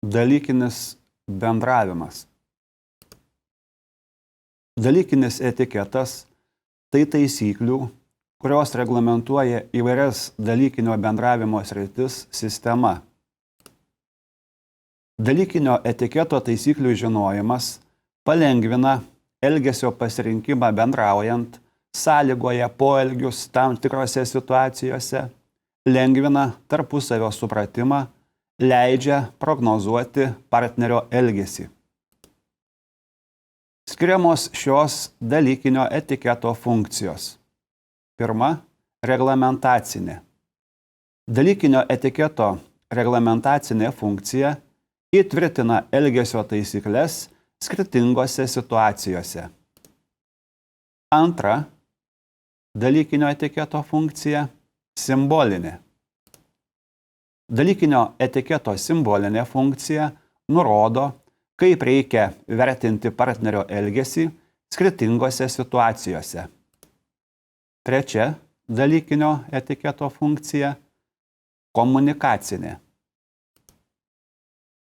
Dalykinis bendravimas. Dalykinis etiketas – tai taisyklių, kurios reglamentuoja įvairias dalykinio bendravimo sritis sistema. Dalykinio etiketo taisyklių žinojimas palengvina elgesio pasirinkimą bendraujant, sąlygoja poelgius tam tikrose situacijose, lengvina tarpusavio supratimą, leidžia prognozuoti partnerio elgesį. Skiriamos šios dalykinio etiketo funkcijos. Pirma, reglamentacinė. Dalykinio etiketo reglamentacinė funkcija įtvirtina elgesio taisyklės skirtingose situacijose. Antra, dalykinio etiketo funkcija – simbolinė. Dalykinio etiketo simbolinė funkcija nurodo, kaip reikia vertinti partnerio elgesį skirtingose situacijose. Trečia, dalykinio etiketo funkcija – komunikacinė.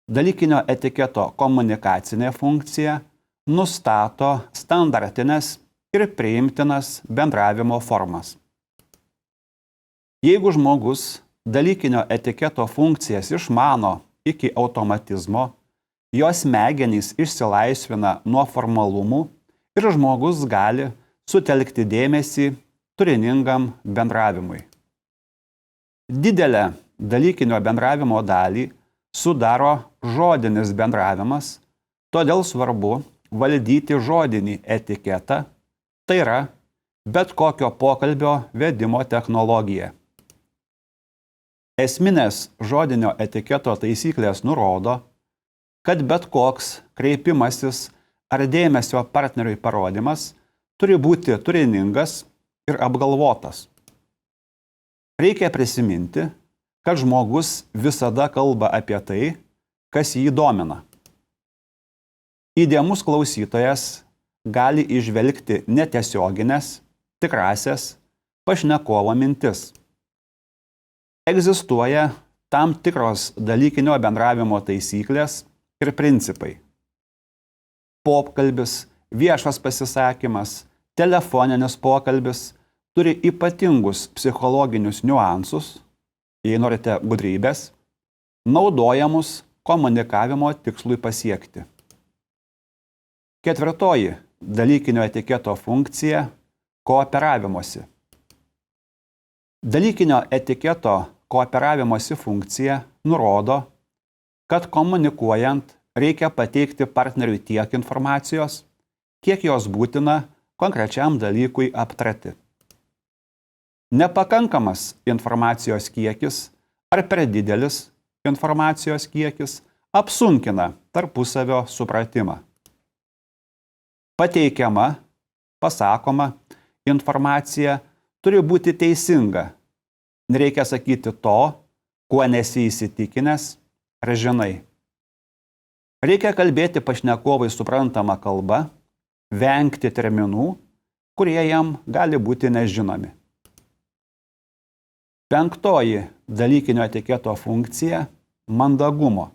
Dalykinio etiketo komunikacinė funkcija nustato standartines ir priimtinas bendravimo formas. Jeigu žmogus dalykinio etiketo funkcijas išmano iki automatizmo, jos smegenys išsilaisvina nuo formalumų ir žmogus gali sutelkti dėmesį turiningam bendravimui. Didelę dalykinio bendravimo dalį sudaro žodinis bendravimas, todėl svarbu valdyti žodinį etiketą, tai yra bet kokio pokalbio vedimo technologiją. Esminės žodinio etiketo taisyklės nurodo, kad bet koks kreipimasis ar dėmesio partneriui parodymas turi būti turiningas ir apgalvotas. Reikia prisiminti, kad žmogus visada kalba apie tai, kas jį domina. Įdėmus klausytojas gali įžvelgti netiesioginės, tikrasias pašnekovo mintis. Egzistuoja tam tikros dalykinio bendravimo taisyklės ir principai. Pokalbis, viešas pasisakymas, telefoninis pokalbis turi ypatingus psichologinius niuansus, jei norite gudrybės, naudojamus komunikavimo tikslui pasiekti. Ketvirtoji dalykinio etiketo funkcija – kooperavimosi. Dalykinio etiketo kooperavimosi funkcija nurodo, kad komunikuojant reikia pateikti partneriui tiek informacijos, kiek jos būtina konkrečiam dalykui aptarti. Nepakankamas informacijos kiekis ar per didelis informacijos kiekis apsunkina tarpusavio supratimą. Pateikiama, pasakoma informacija turi būti teisinga. Nereikia sakyti to, kuo nesi įsitikinęs ar žinai. Reikia kalbėti pašnekovui suprantamą kalbą, vengti terminų, kurie jam gali būti nežinomi. Penktoji dalykinio etiketo funkcija – mandagumo.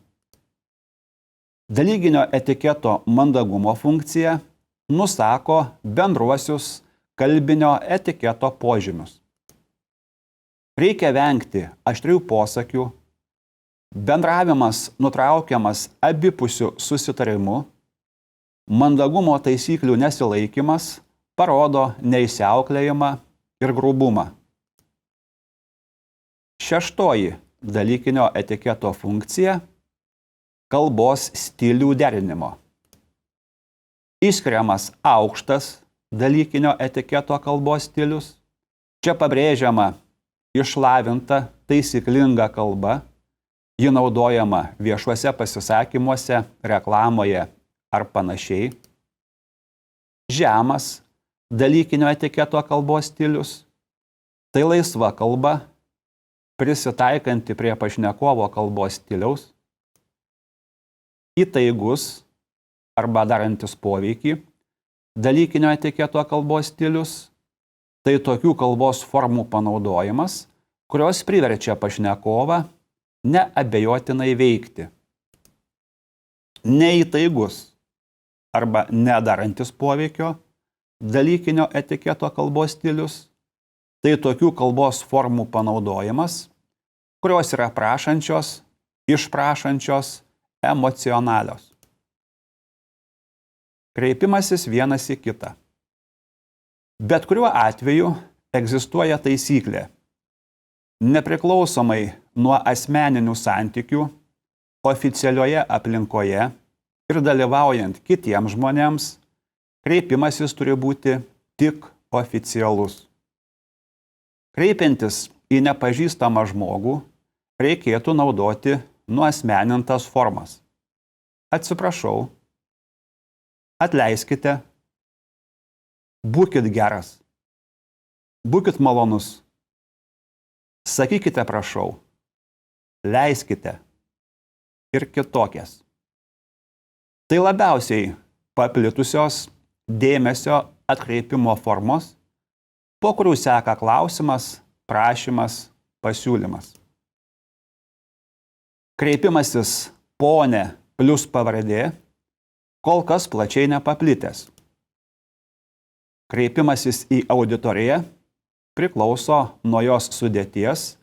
Dalykinio etiketo mandagumo funkcija nusako bendruosius kalbinio etiketo požymius. Reikia vengti aštrių posakių, bendravimas nutraukiamas abipusiu susitarimu, mandagumo taisyklių nesilaikymas parodo neįsiauklėjimą ir grubumą. Šeštoji dalykinio etiketo funkcija – kalbos stilių derinimo. Išskiriamas aukštas dalykinio etiketo kalbos stilius. Čia pabrėžiama išlavinta, taisyklinga kalba, ji naudojama viešuose pasisakymuose, reklamoje ar panašiai. Žemas dalykinio etiketo kalbos stilius – tai laisva kalba, prisitaikanti prie pašnekovo kalbos stiliaus. Įtaigus arba darantis poveikį dalykinio etiketo kalbos stilius – tai tokių kalbos formų panaudojimas, kurios priverčia pašnekovą neabejotinai veikti. neįtaigus arba nedarantis poveikio dalykinio etiketo kalbos stilius, tai tokių kalbos formų panaudojimas, kurios yra prašančios, išprašančios, emocionalios. Kreipimasis vienas į kitą. Bet kuriuo atveju egzistuoja taisyklė. Nepriklausomai nuo asmeninių santykių, oficialioje aplinkoje ir dalyvaujant kitiems žmonėms, kreipimasis turi būti tik oficialus. Kreipiantis į nepažįstamą žmogų, reikėtų naudoti nuasmenintas formas. Atsiprašau, atleiskite, būkit geras, būkit malonus, sakykite prašau, leiskite ir kitokias. Tai labiausiai paplitusios dėmesio atkreipimo formos, po kurių seka klausimas, prašymas, pasiūlymas. Kreipimasis ponė plus pavardė kol kas plačiai nepaplitęs. Kreipimasis į auditoriją priklauso nuo jos sudėties,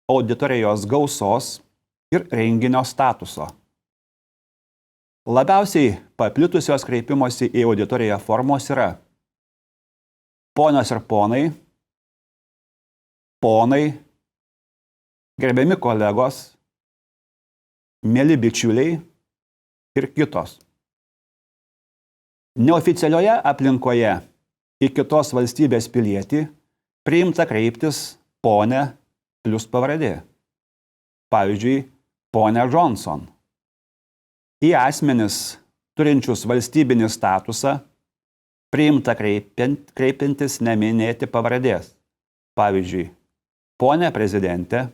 auditorijos gausos ir renginio statuso. Labiausiai paplitusios kreipimosi į auditoriją formos yra ponios ir ponai, ponai, gerbiami kolegos, mieli bičiuliai ir kitos. Neoficialioje aplinkoje į kitos valstybės pilietį priimta kreiptis ponė plus pavardė. Pavyzdžiui, ponė Johnson. Į asmenis turinčius valstybinį statusą priimta kreipintis neminėti pavardės. Pavyzdžiui, ponė prezidentė,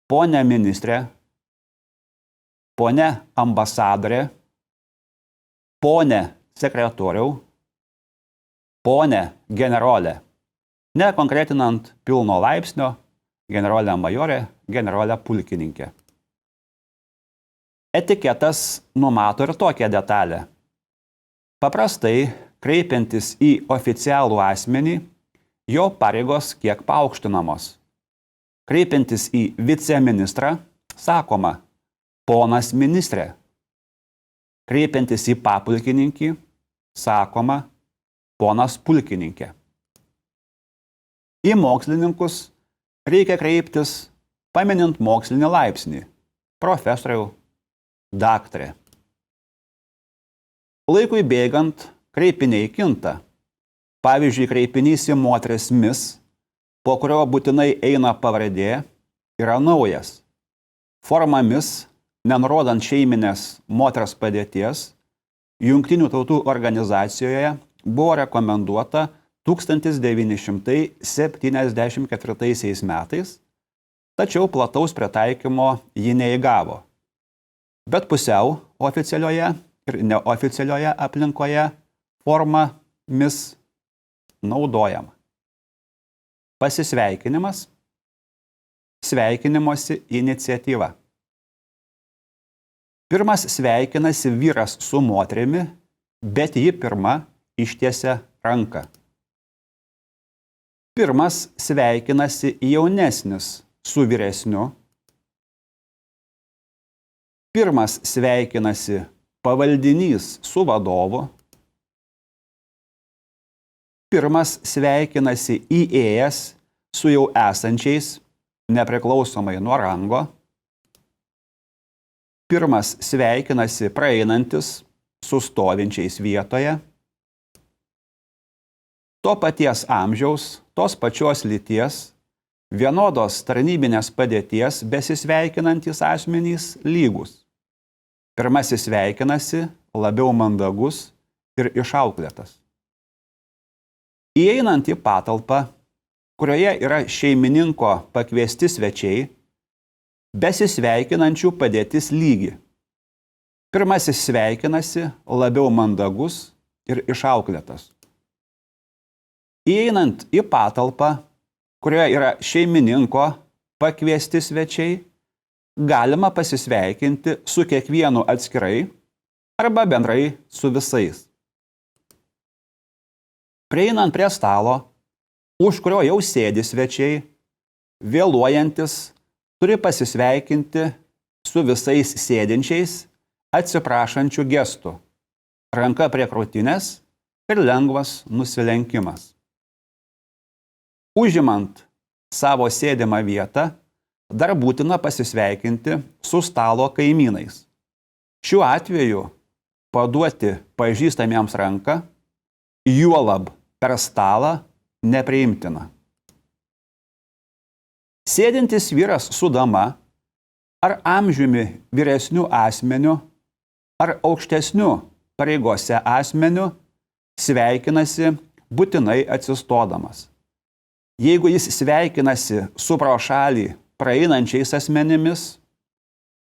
ponė ministrė, ponė ambasadorė, ponė sekretoriau, ponė generolė, nekonkretinant pilno laipsnio, generolė majorė, generolė pulkininkė. Etiketas numato ir tokią detalę. Paprastai, kreipiantis į oficialų asmenį, jo pareigos kiek paaukštinamos. Kreipiantis į viceministrą, sakoma, ponas ministrė. Kreipiantis į papulkininkį, sakoma, ponas pulkininkė. Į mokslininkus reikia kreiptis paminint mokslinį laipsnį, profesoriau, daktarė. Laikui bėgant kreipiniai kinta. Pavyzdžiui, kreipinys į moteris mis, po kurio būtinai eina pavardė, yra naujas. Forma mis, nenurodant šeiminės moters padėties, Jungtinių tautų organizacijoje buvo rekomenduota 1974 metais, tačiau plataus pritaikymo ji neįgavo. Bet pusiau oficialioje ir neoficialioje aplinkoje forma mis naudojama. Pasisveikinimas, sveikinimosi iniciatyva. Pirmas sveikinasi vyras su moterimi, bet ji pirma ištiesia ranką. Pirmas sveikinasi jaunesnis su vyresniu. Pirmas sveikinasi pavaldinys su vadovu. Pirmas sveikinasi įėjęs su jau esančiais, nepriklausomai nuo rango. Pirmas sveikinasi praeinantis su stovinčiais vietoje. To paties amžiaus, tos pačios lyties, vienodos tarnybinės padėties besisveikinantys asmenys lygus. Pirmasis sveikinasi labiau mandagus ir išauklėtas. Įeinant į patalpą, kurioje yra šeimininko pakviesti svečiai, besisveikinančių padėtis lygi. Pirmasis sveikinasi labiau mandagus ir išauklėtas. Įeinant į patalpą, kurioje yra šeimininko pakviesti svečiai, galima pasisveikinti su kiekvienu atskirai arba bendrai su visais. Prieinant prie stalo, už kurio jau sėdi svečiai, vėluojantis turi pasisveikinti su visais sėdinčiais atsiprašančių gestų, ranka prie krūtinės ir lengvas nusilenkimas. Užimant savo sėdimą vietą, dar būtina pasisveikinti su stalo kaimynais. Šiuo atveju paduoti pažįstamiems ranką, juolab per stalą, nepriimtina. Sėdintis vyras su dama ar amžiumi vyresniu asmeniu ar aukštesniu pareigose asmeniu sveikinasi būtinai atsistodamas. Jeigu jis sveikinasi su pro šalį praeinančiais asmenimis,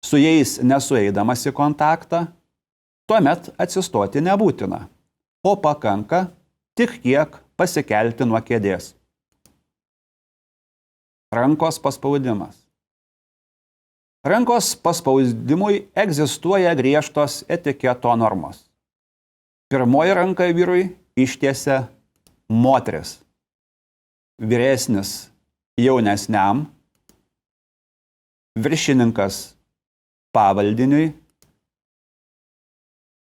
su jais nesueidamas į kontaktą, tuomet atsistoti nebūtina, o pakanka tik kiek pasikelti nuo kėdės. Rankos paspaudimas. Rankos paspaudimui egzistuoja griežtos etiketo normos. Pirmoji ranka vyrui ištiesia moteris, vyresnis jaunesniam, viršininkas pavaldiniui,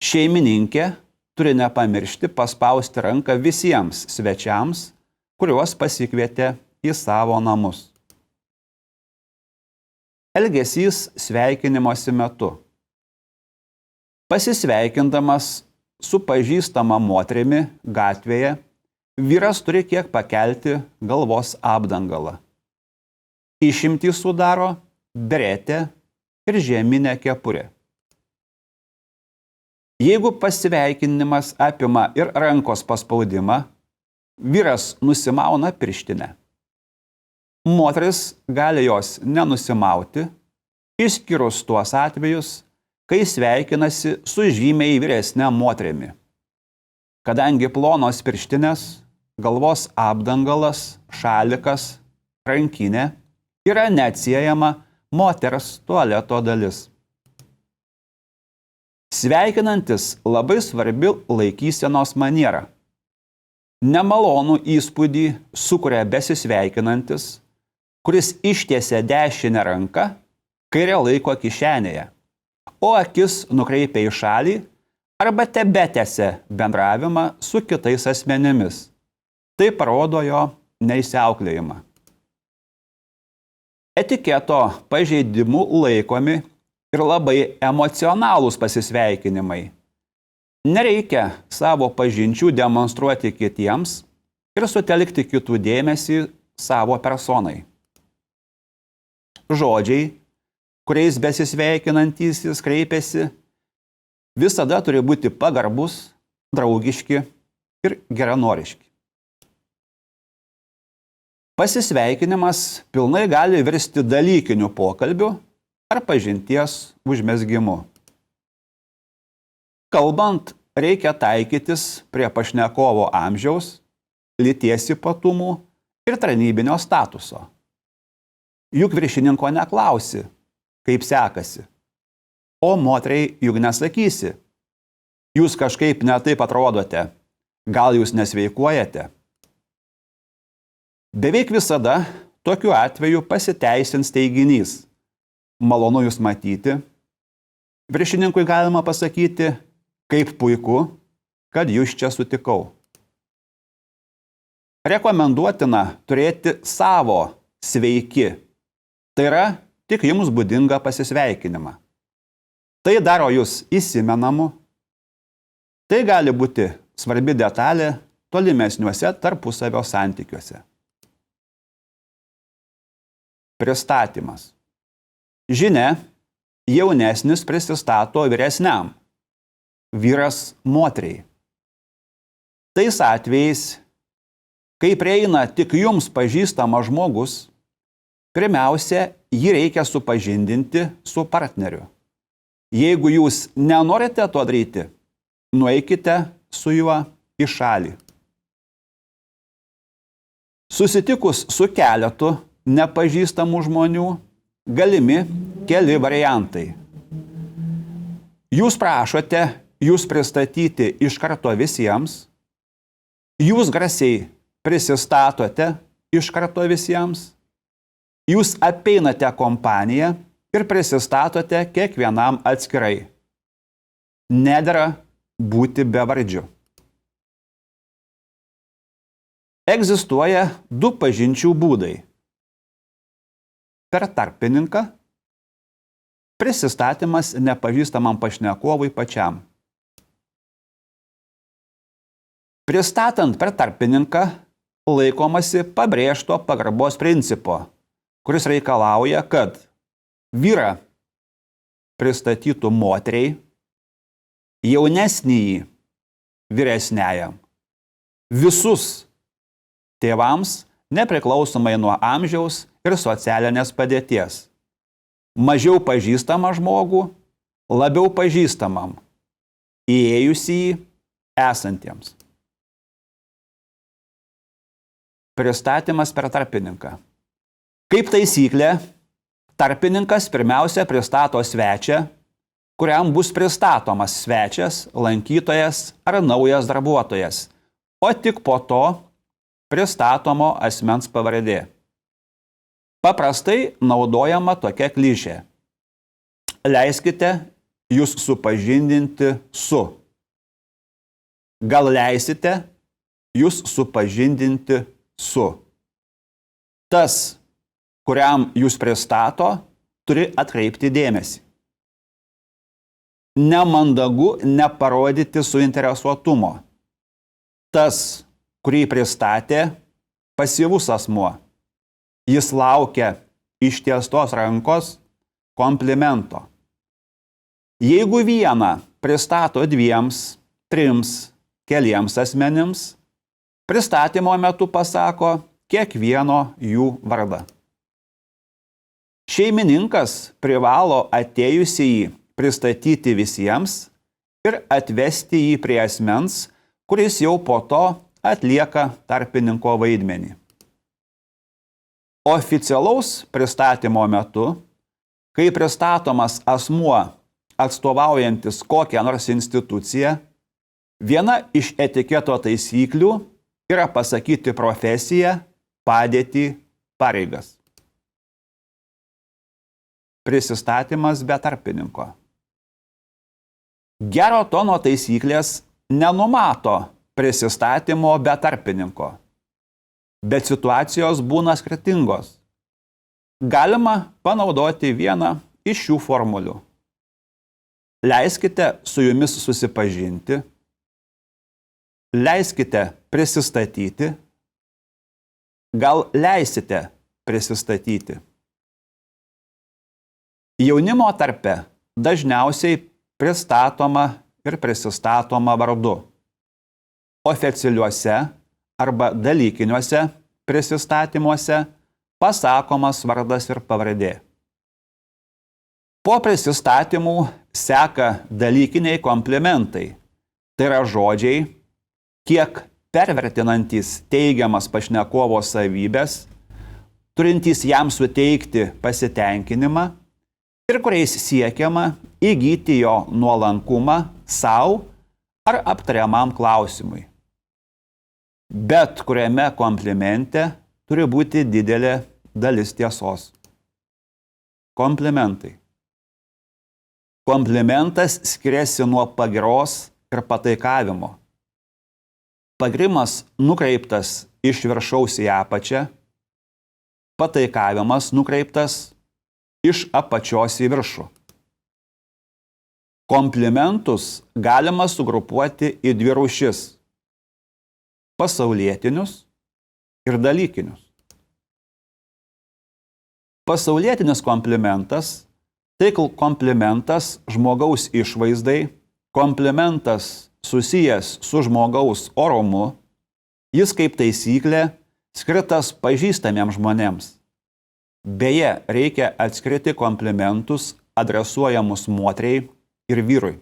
šeimininkė turi nepamiršti paspausti ranką visiems svečiams, kuriuos pasikvietė į savo namus. Elgesys sveikinimosi metu. Pasisveikindamas su pažįstama moterimi gatvėje, vyras turi kiek pakelti galvos apdangalą. Išimtį sudaro beretė ir žieminė kepurė. Jeigu pasveikinimas apima ir rankos paspaudimą, vyras nusimauna pirštinę. Moteris gali jos nenusimauti, išskyrus tuos atvejus, kai sveikinasi su žymiai vyresne moterimi. Kadangi plonos pirštinės, galvos apdangalas, šalikas, rankinė yra neatsiejama moters tualeto dalis. Sveikinantis labai svarbi laikysenos maniera. Nemalonų įspūdį sukuria besisveikinantis, kuris ištiesia dešinę ranką, kairę laiko kišenėje, o akis nukreipia į šalį arba tebetęsia bendravimą su kitais asmenimis. Tai parodo jo neįsiauklėjimą. Etiketo pažeidimų laikomi ir labai emocionalūs pasisveikinimai. Nereikia savo pažinčių demonstruoti kitiems ir sutelkti kitų dėmesį savo personai. Žodžiai, kuriais besisveikinantysis kreipiasi, visada turi būti pagarbus, draugiški ir geranoriški. Pasisveikinimas pilnai gali virsti dalykiniu pokalbiu ar pažinties užmezgimu. Kalbant, reikia taikytis prie pašnekovo amžiaus, lyties ypatumų ir tarnybinio statuso. Juk viršininko neklausi, kaip sekasi, o moteriai juk nesakysi. Jūs kažkaip netaip atrodote, gal jūs nesveikuojate. Beveik visada tokiu atveju pasiteisins teiginys. Malonu jūs matyti. Viršininkui galima pasakyti, kaip puiku, kad jūs čia sutikau. Rekomenduotina turėti savo sveiki. Tai yra tik jums būdingą pasisveikinimą. Tai daro jūs įsimenamu. Tai gali būti svarbi detalė tolimesniuose tarpusavio santykiuose. Pristatymas. Žinia, jaunesnis prisistato vyresniam, vyras moteriai. Tais atvejais, kai prieina tik jums pažįstamas žmogus, pirmiausia, jį reikia supažindinti su partneriu. Jeigu jūs nenorite to daryti, nueikite su juo į šalį. Susitikus su keletu nepažįstamų žmonių, galimi keli variantai. Jūs prašote jūs pristatyti iš karto visiems, jūs garsiai prisistatote iš karto visiems, jūs apeinate kompaniją ir prisistatote kiekvienam atskirai. Nedera būti bevardžiu. Egzistuoja du pažinčių būdai. Per tarpininką, prisistatymas nepažįstamam pašnekovui pačiam. Pristatant per tarpininką laikomasi pabrėžto pagarbos principo, kuris reikalauja, kad vyrą pristatytų moteriai, jaunesnįjį vyresniajam, visus tėvams nepriklausomai nuo amžiaus ir socialinės padėties, mažiau pažįstamą žmogų, labiau pažįstamam, įėjusįjį esantiems. Pristatymas per tarpininką. Kaip taisyklė, tarpininkas pirmiausia pristato svečią, kuriam bus pristatomas svečias, lankytojas ar naujas darbuotojas, o tik po to pristatomo asmens pavardė. Paprastai naudojama tokia klišė. Leiskite jūs supažindinti su. Gal leisite jūs supažindinti su. Tas, kuriam jūs pristato, turi atkreipti dėmesį. Nemandagu neparodyti suinteresuotumo. Tas, kurį pristatė, pasyvus asmuo. Jis laukia ištiestos rankos komplimento. Jeigu vieną pristato 2, 3, keliems asmenims, pristatymo metu pasako kiekvieno jų vardą. Šeimininkas privalo atėjusįjį pristatyti visiems ir atvesti jį prie asmens, kuris jau po to atlieka tarpininko vaidmenį. Oficialaus pristatymo metu, kai pristatomas asmuo atstovaujantis kokią nors instituciją, viena iš etiketo taisyklių yra pasakyti profesiją, padėtį, pareigas. Prisistatymas be tarpininko. Gero tono taisyklės nenumato prisistatymo be tarpininko, bet situacijos būna skirtingos. Galima panaudoti vieną iš šių formulių. Leiskite su jumis susipažinti, leiskite prisistatyti, gal leisite prisistatyti. Jaunimo tarpe dažniausiai pristatoma ir prisistatoma vardu. Oficialiuose arba dalykiniuose prisistatymuose pasakomas vardas ir pavardė. Po prisistatymų seka dalykiniai komplimentai, tai yra žodžiai, kiek pervertinantys teigiamas pašnekovo savybės, turintys jam suteikti pasitenkinimą ir kuriais siekiama įgyti jo nuolankumą sau ar aptariamam klausimui. Bet kuriame komplimente turi būti didelė dalis tiesos. Komplimentai. Komplimentas skiriasi nuo pagiros ir pataikavimo. Pagirimas nukreiptas iš viršaus į apačią, pataikavimas nukreiptas iš apačios į viršų. Komplimentus galima sugrupuoti į 2 rūšis – pasaulietinius ir dalykinius. Pasaulietinis komplimentas – tai komplimentas žmogaus išvaizdai, komplimentas susijęs su žmogaus orumu, jis kaip taisyklė skirtas pažįstamiems žmonėms. Beje, reikia atskirti komplimentus adresuojamus moteriai ir vyrui.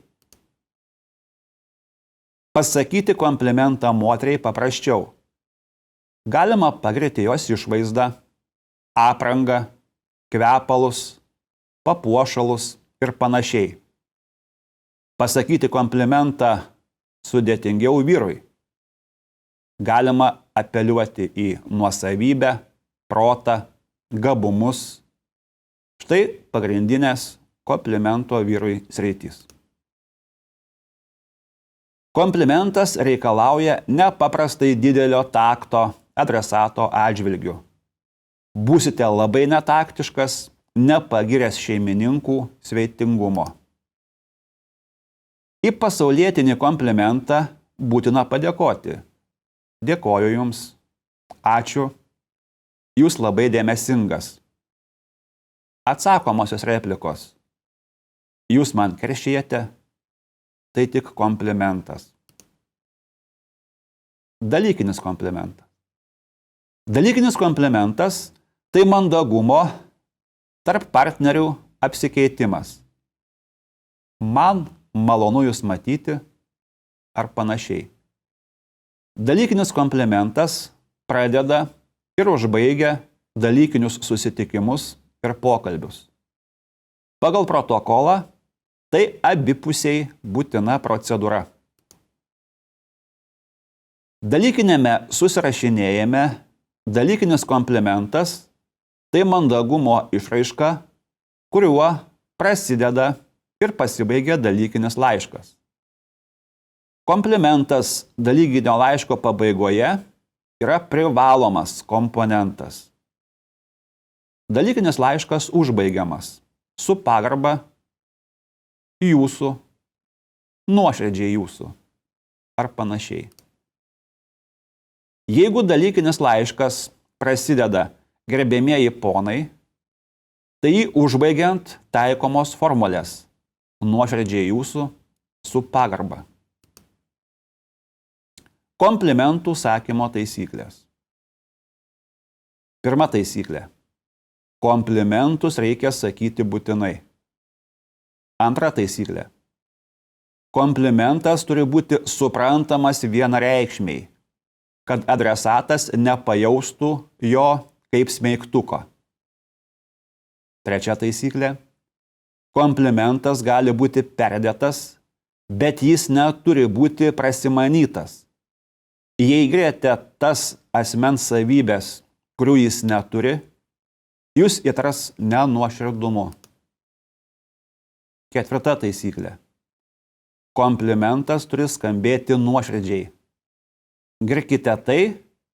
Pasakyti komplimentą moteriai paprasčiau. Galima pagirti jos išvaizdą, aprangą, kvepalus, papuošalus ir panašiai. Pasakyti komplimentą sudėtingiau vyrui. Galima apeliuoti į nuosavybę, protą, gabumus. Štai pagrindinės komplimento vyrui sritys. Komplimentas reikalauja nepaprastai didelio takto adresato atžvilgiu. Būsite labai netaktiškas, nepagiręs šeimininkų sveitingumo. Į pasaulietinį komplimentą būtina padėkoti. Dėkoju Jums, ačiū, Jūs labai dėmesingas. Atsakomosios replikos. Jūs man keršijate, tai tik komplimentas. Dalykinis komplimentas. Dalykinis komplimentas tai mandagumo tarp partnerių apsikeitimas. Man malonu Jūs matyti ar panašiai. Dalykinis komplimentas pradeda ir užbaigia dalykinius susitikimus ir pokalbius. Pagal protokolą tai abipusiai būtina procedūra. Dalykinėme susirašinėjime dalykinis komplimentas tai mandagumo išraiška, kuriuo prasideda ir pasibaigia dalykinis laiškas. Komplimentas dalykinio laiško pabaigoje yra privalomas komponentas. Dalykinis laiškas užbaigiamas su pagarba Jūsų, nuoširdžiai Jūsų ar panašiai. Jeigu dalykinis laiškas prasideda gerbiamieji ponai, tai jį užbaigiant taikomos formulės nuoširdžiai Jūsų su pagarba. Komplimentų sakymo taisyklės. Pirma taisyklė. Komplimentus reikia sakyti būtinai. Antra taisyklė. Komplimentas turi būti suprantamas vienareikšmiai, kad adresatas nepajaustų jo kaip smeigtuko. Trečia taisyklė. Komplimentas gali būti perdėtas, bet jis neturi būti prasimanytas. Jei grėte tas asmens savybės, kurių jis neturi, jūs įtars nenuoširdumu. Ketvirta taisyklė. Komplimentas turi skambėti nuoširdžiai. Girkite tai,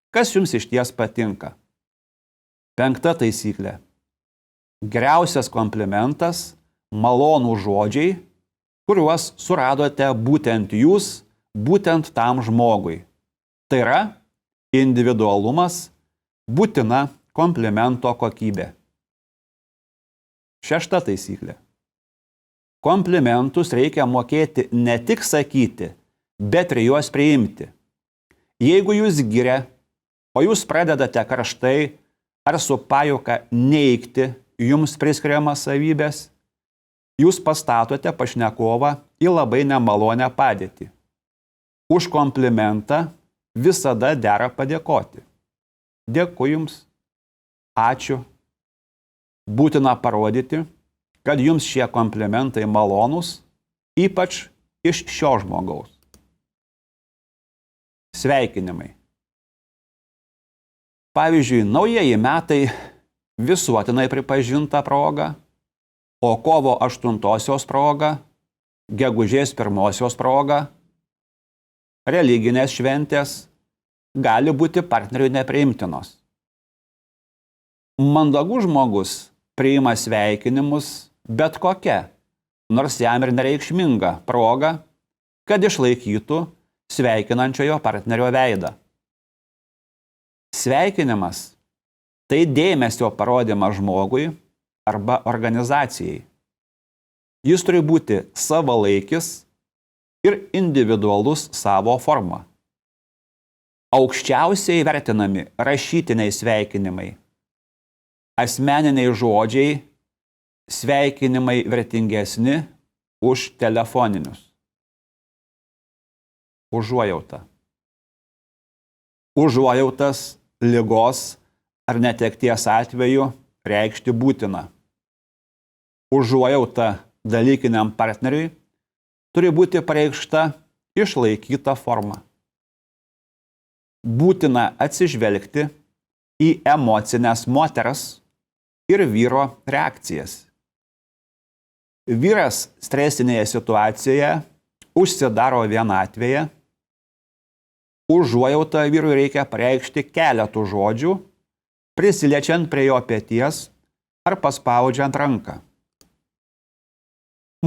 kas jums išties patinka. Penkta taisyklė. Geriausias komplimentas – malonų žodžiai, kuriuos suradote būtent jūs, būtent tam žmogui. Tai yra individualumas, būtina komplimento kokybė. Šešta taisyklė. Komplimentus reikia mokėti ne tik sakyti, bet ir juos priimti. Jeigu jūs giria, o jūs pradedate karštai ar su pajuoka neigti jums priskiriamas savybės, jūs pastatote pašnekovą į labai nemalonę padėtį. Už komplimentą visada dera padėkoti. Dėkui Jums, ačiū. Būtina parodyti, kad Jums šie komplimentai malonūs, ypač iš šio žmogaus. Sveikinimai. Pavyzdžiui, naujieji metai visuotinai pripažinta proga, o kovo 8-osios proga, gegužės 1-osios proga, religinės šventės gali būti partneriui nepriimtinos. Mandagus žmogus priima sveikinimus bet kokia, nors jam ir nereikšminga proga, kad išlaikytų sveikinančiojo partnerio veidą. Sveikinimas – tai dėmesio parodymas žmogui arba organizacijai. Jis turi būti savalaikis ir individualus savo forma. Aukščiausiai vertinami rašytiniai sveikinimai. Asmeniniai žodžiai sveikinimai vertingesni už telefoninius. Užuojauta. Užuojautas, ligos ar netekties atveju reikšti būtina. užuojauta dalykiniam partneriui turi būti pareikšta išlaikyta forma. Būtina atsižvelgti į emocinės moters ir vyro reakcijas. Vyras stresinėje situacijoje užsidaro vienatvėje. Užuojautą vyrui reikia pareikšti keletų žodžių, prisiliečiant prie jo peties ar paspaudžiant ranką.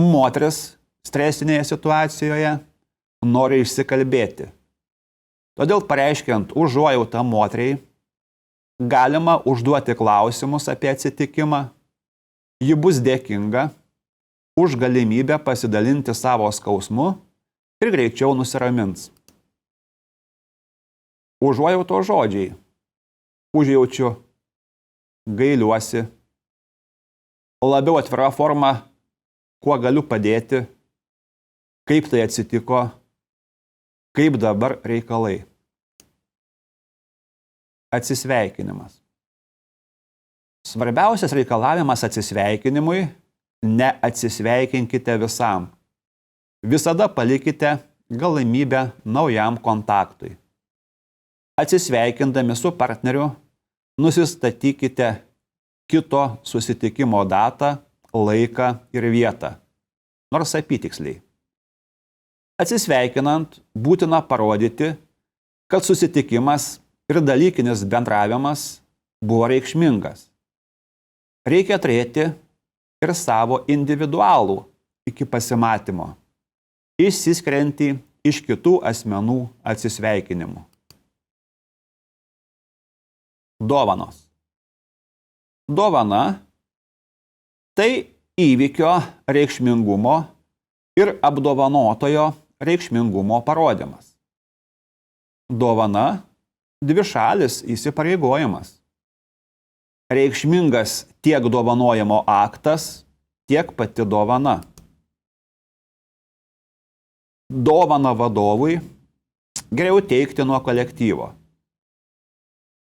Moteris stresinėje situacijoje nori išsikalbėti. Todėl pareiškiant užuojautą moteriai, galima užduoti klausimus apie atsitikimą. Ji bus dėkinga už galimybę pasidalinti savo skausmu ir greičiau nusiramins. Užuojauto žodžiai. Užjaučiu, gailiuosi. Labiau atvira forma, kuo galiu padėti, kaip tai atsitiko, kaip dabar reikalai. Atsisveikinimas. Svarbiausias reikalavimas atsisveikinimui – neatsisveikinkite visam. Visada palikite galimybę naujam kontaktui. Atsisveikindami su partneriu, nusistatykite kito susitikimo datą, laiką ir vietą, nors apytiksliai. Atsisveikinant, būtina parodyti, kad susitikimas ir dalykinis bendravimas buvo reikšmingas. Reikia turėti ir savo individualų iki pasimatymo, išsiskiriantį iš kitų asmenų atsisveikinimų. Dovanos. Dovana – tai įvykio reikšmingumo ir apdovanotojo reikšmingumo parodymas. Dovana – dvišalis įsipareigojimas. Reikšmingas tiek dovanojimo aktas, tiek pati dovana. Dovana vadovui geriau teikti nuo kolektyvo.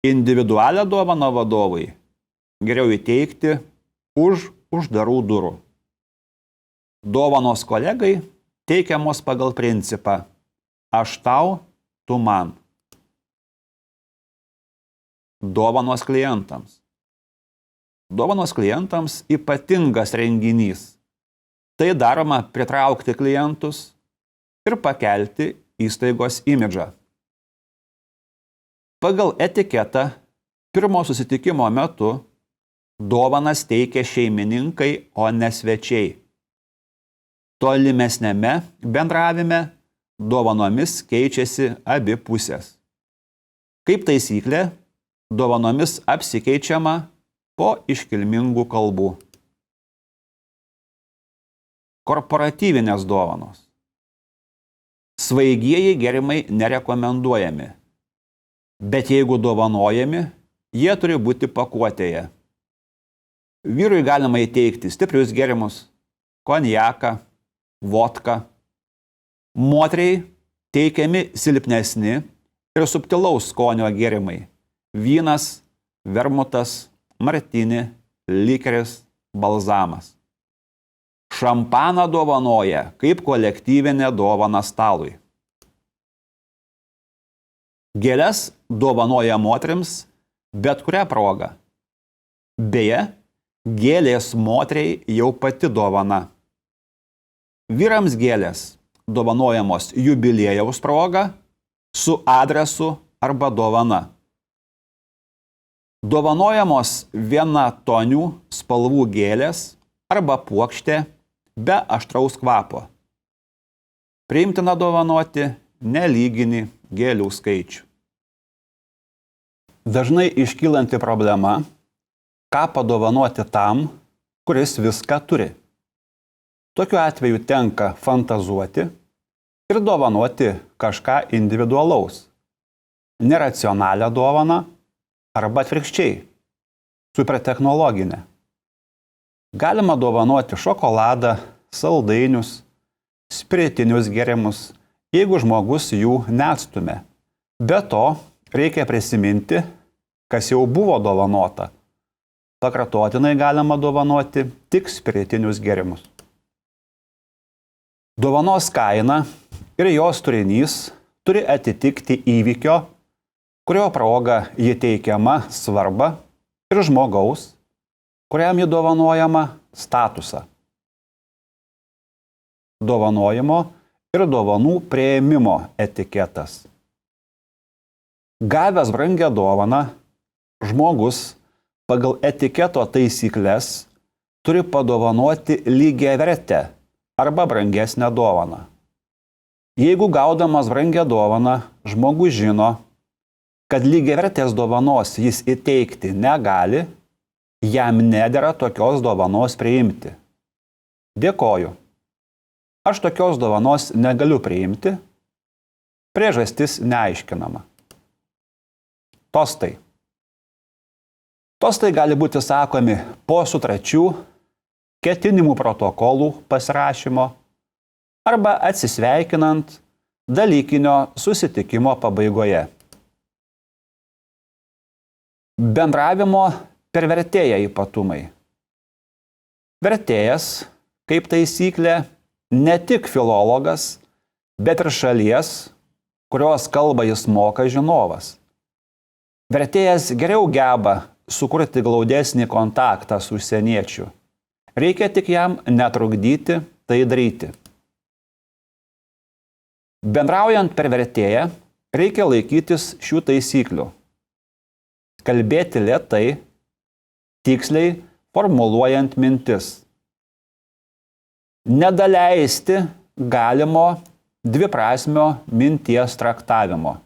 Individualią dovaną vadovui geriau įteikti už uždarų durų. Dovanos kolegai teikiamos pagal principą aš tau, tu man. Dovanos klientams. Dovanos klientams ypatingas renginys. Tai daroma pritraukti klientus ir pakelti įstaigos imidžą. Pagal etiketą pirmo susitikimo metu dovanas teikia šeimininkai, o ne svečiai. Tolimesnėme bendravime dovanomis keičiasi abi pusės. Kaip taisyklė, dovanomis apsikeičiama po iškilmingų kalbų. Korporatyvinės dovanos. Svaigieji gėrimai nerekomenduojami, bet jeigu dovanojami, jie turi būti pakuotėje. Vyrui galima įteikti stiprius gėrimus, konjaką, vodką. Moteriai teikiami silpnesni ir subtilaus skonio gėrimai – vynas, vermutas, martini, likeris, balzamas. Šampaną dovanoja kaip kolektyvinė dovana stalui. Gėles dovanoja moterims bet kurią progą. Beje, gėlės moteriai jau pati dovana. Vyrams gėlės dovanojamos jubiliejaus proga su adresu arba dovana. Dovanojamos vienatonių spalvų gėlės arba puokštė be aštraus kvapo. Priimtina dovanoti nelyginį gėlių skaičių. Dažnai iškylanti problema, ką padovanoti tam, kuris viską turi. Tokiu atveju tenka fantazuoti ir dovanoti kažką individualaus, neracionalią dovaną arba atvirkščiai, supertechnologinę. Galima dovanoti šokoladą, saldainius, spiritinius gėrimus, jeigu žmogus jų neatstumia. Be to, reikia prisiminti, kas jau buvo dovanota. pakartotinai galima dovanoti tik spiritinius gėrimus. Dovanos kaina ir jos turinys turi atitikti įvykio, kurio proga ji teikiama svarbą ir žmogaus, kuriam ji dovanojama, statusą. Dovanojimo ir dovanų priėmimo etiketas. Gavęs brangią dovaną, žmogus pagal etiketo taisyklės turi padovanoti lygiavertę arba brangesnę dovaną. Jeigu gaudamas brangią dovaną, žmogus žino, kad lygiavertės dovanos jis įteikti negali, jam nedera tokios dovanos priimti. Dėkoju. Aš tokios dovanos negaliu priimti, priežastis neaiškinama. Tostai. Tostai gali būti sakomi po sutarčių, ketinimų protokolų pasirašymo arba atsisveikinant dalykinio susitikimo pabaigoje. Bendravimo per vertėją ypatumai. Vertėjas, kaip taisyklė, ne tik filologas, bet ir šalies, kurios kalbą jis moka žinovas. Vertėjas geriau geba sukurti glaudesnį kontaktą su užsieniečiu. Reikia tik jam netrukdyti tai daryti. Bendraujant per vertėją, reikia laikytis šių taisyklių. Kalbėti lėtai, tiksliai formuluojant mintis. Nedaleisti galimo dviprasmio minties traktavimo.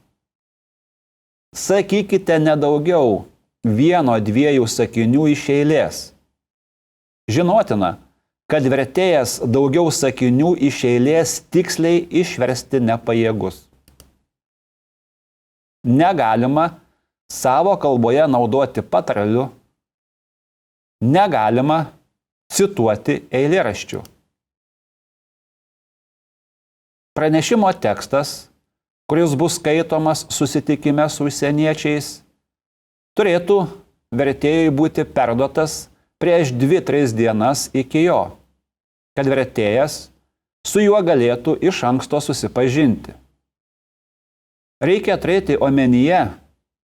Sakykite nedaugiau 1-2 sakinių iš eilės. Žinotina, kad vertėjas daugiau sakinių iš eilės tiksliai išversti nepajėgus. Negalima savo kalboje naudoti patarlių. Negalima cituoti eilėraščių. Pranešimo tekstas, kuris bus skaitomas susitikime su užsieniečiais, turėtų vertėjui būti perduotas prieš 2-3 dienas iki jo, kad vertėjas su juo galėtų iš anksto susipažinti. Reikia turėti omenyje,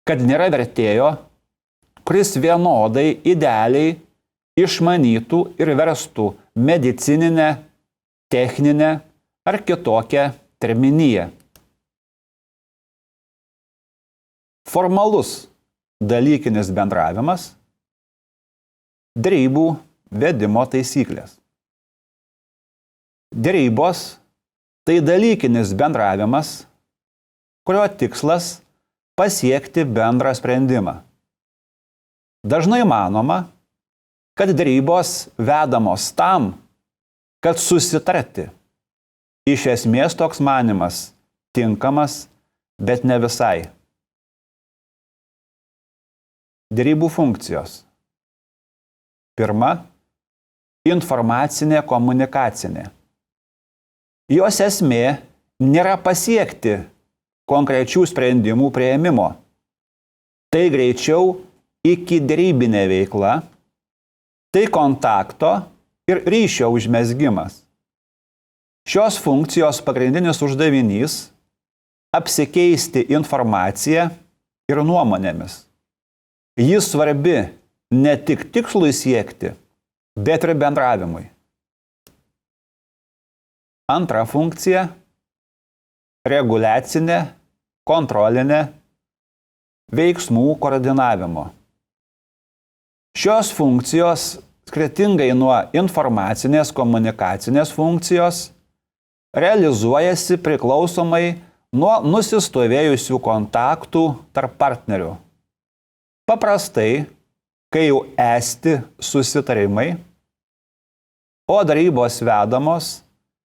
kad nėra vertėjo, kuris vienodai idealiai išmanytų ir verstų medicininę, techninę ar kitokią terminiją. Formalus dalykinis bendravimas, derybų vedimo taisyklės. Derybos tai dalykinis bendravimas, kurio tikslas pasiekti bendrą sprendimą. Dažnai manoma, kad derybos vedamos tam, kad susitarti. Iš esmės toks manymas tinkamas, bet ne visai. Derybų funkcijos. Pirma, informacinė komunikacinė. Jos esmė nėra pasiekti konkrečių sprendimų priėmimo. Tai greičiau ikiderybinė veikla, tai kontakto ir ryšio užmezgimas. Šios funkcijos pagrindinis uždavinys – apsikeisti informaciją ir nuomonėmis. Jis svarbi ne tik tikslui siekti, bet ir bendravimui. Antra funkcija – reguliacinė, kontrolinė, veiksmų koordinavimo. Šios funkcijos, skirtingai nuo informacinės komunikacinės funkcijos, realizuojasi priklausomai nuo nusistovėjusių kontaktų tarp partnerių. Paprastai, kai jau esti susitarimai, o derybos vedamos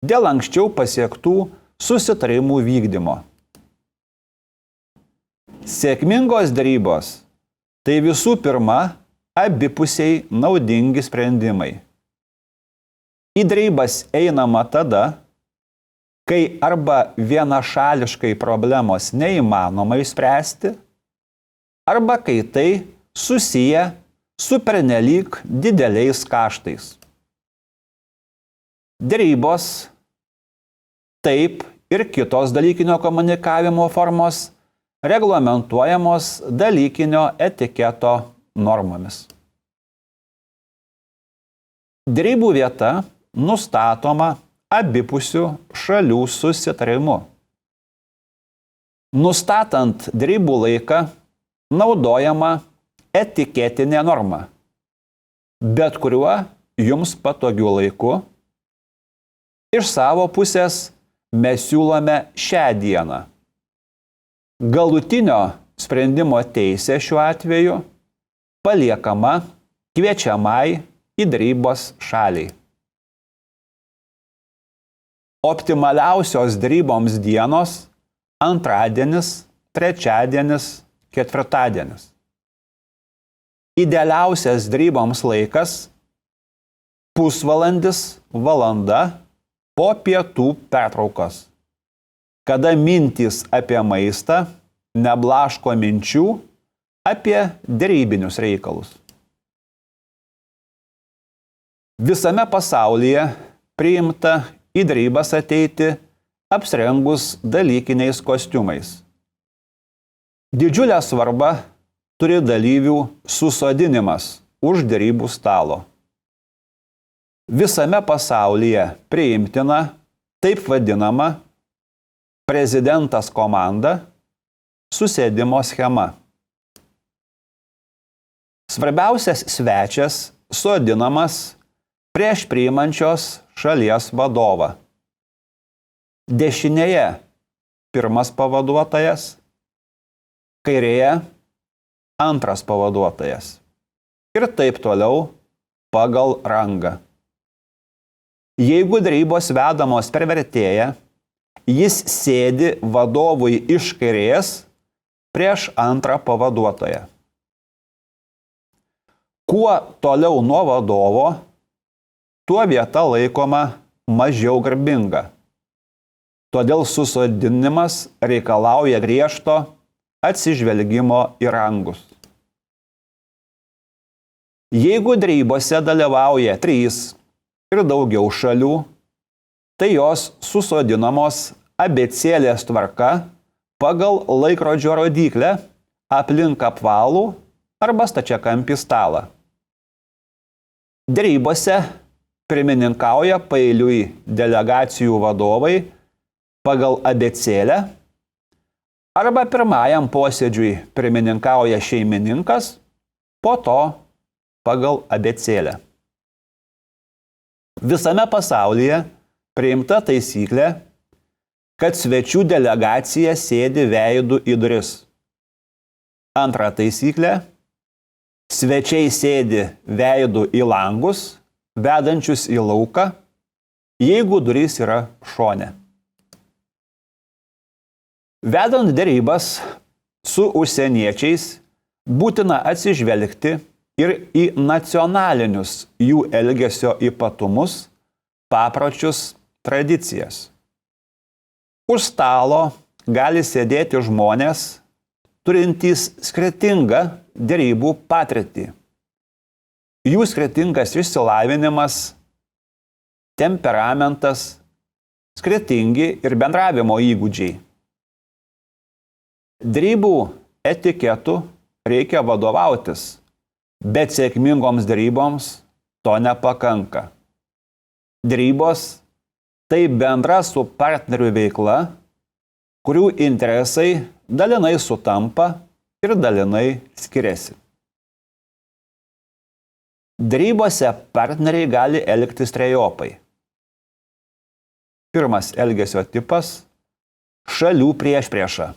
dėl anksčiau pasiektų susitarimų vykdymo. Sėkmingos derybos – tai visų pirma abipusiai naudingi sprendimai. Į derybas einama tada, kai arba vienašališkai problemos neįmanoma išspręsti, arba kai tai susiję su pernelyg dideliais kaštais. Derybos, taip ir kitos dalykinio komunikavimo formos reglamentuojamos dalykinio etiketo normomis. Derybų vieta nustatoma abipusių šalių susitarimu. Nustatant derybų laiką naudojama etiketinė norma, bet kuriuo jums patogiu laiku. Iš savo pusės mes siūlome šią dieną. Galutinio sprendimo teisė šiuo atveju paliekama kviečiamai į derybos šaliai. Optimaliausios deryboms dienos – antradienis, trečiadienis, ketvirtadienis. Idealiausias deryboms laikas – pusvalandis, valanda po pietų pertraukos, kada mintys apie maistą neblaško minčių apie derybinius reikalus. Visame pasaulyje priimta į derybas ateiti apsirengus dalykiniais kostiumais. Didžiulę svarbą turi dalyvių susodinimas už derybų stalo. Visame pasaulyje priimtina taip vadinama prezidentas komanda susėdimo schema. Svarbiausias svečias sodinamas prieš priimančios šalies vadovą. Dešinėje pirmas pavaduotojas, kairėje antras pavaduotojas ir taip toliau pagal rangą. Jeigu derybos vedamos per vertėją, jis sėdi vadovui iš kairės prieš antrą pavaduotoją. Kuo toliau nuo vadovo, tuo vieta laikoma mažiau garbinga. Todėl susodinimas reikalauja griežto atsižvelgimo į rangus. Jeigu derybose dalyvauja 3 ir daugiau šalių, tai jos susodinamos abėcėlės tvarka pagal laikrodžio rodyklę aplink apvalų arba stačiakampį stalą. Derybose pirmininkauja paeiliui delegacijų vadovai pagal abėcėlę arba pirmajam posėdžiui pirmininkauja šeimininkas, po to pagal abėcėlę. Visame pasaulyje priimta taisyklė, kad svečių delegacija sėdi veidu į duris. Antra taisyklė – svečiai sėdi veidu į langus, vedančius į lauką, jeigu durys yra šone. Vedant derybas su užsieniečiais būtina atsižvelgti ir į nacionalinius jų elgesio ypatumus, papročius, tradicijas. Už stalo gali sėdėti žmonės, turintys skirtingą derybų patirtį. Jų skirtingas išsilavinimas, temperamentas, skirtingi ir bendravimo įgūdžiai. Derybų etiketų reikia vadovautis, bet sėkmingoms deryboms to nepakanka. Derybos tai bendra su partnerių veikla, kurių interesai dalinai sutampa ir dalinai skiriasi. Derybose partneriai gali elgtis trejopai. Pirmas elgesio tipas – šalių priešprieša.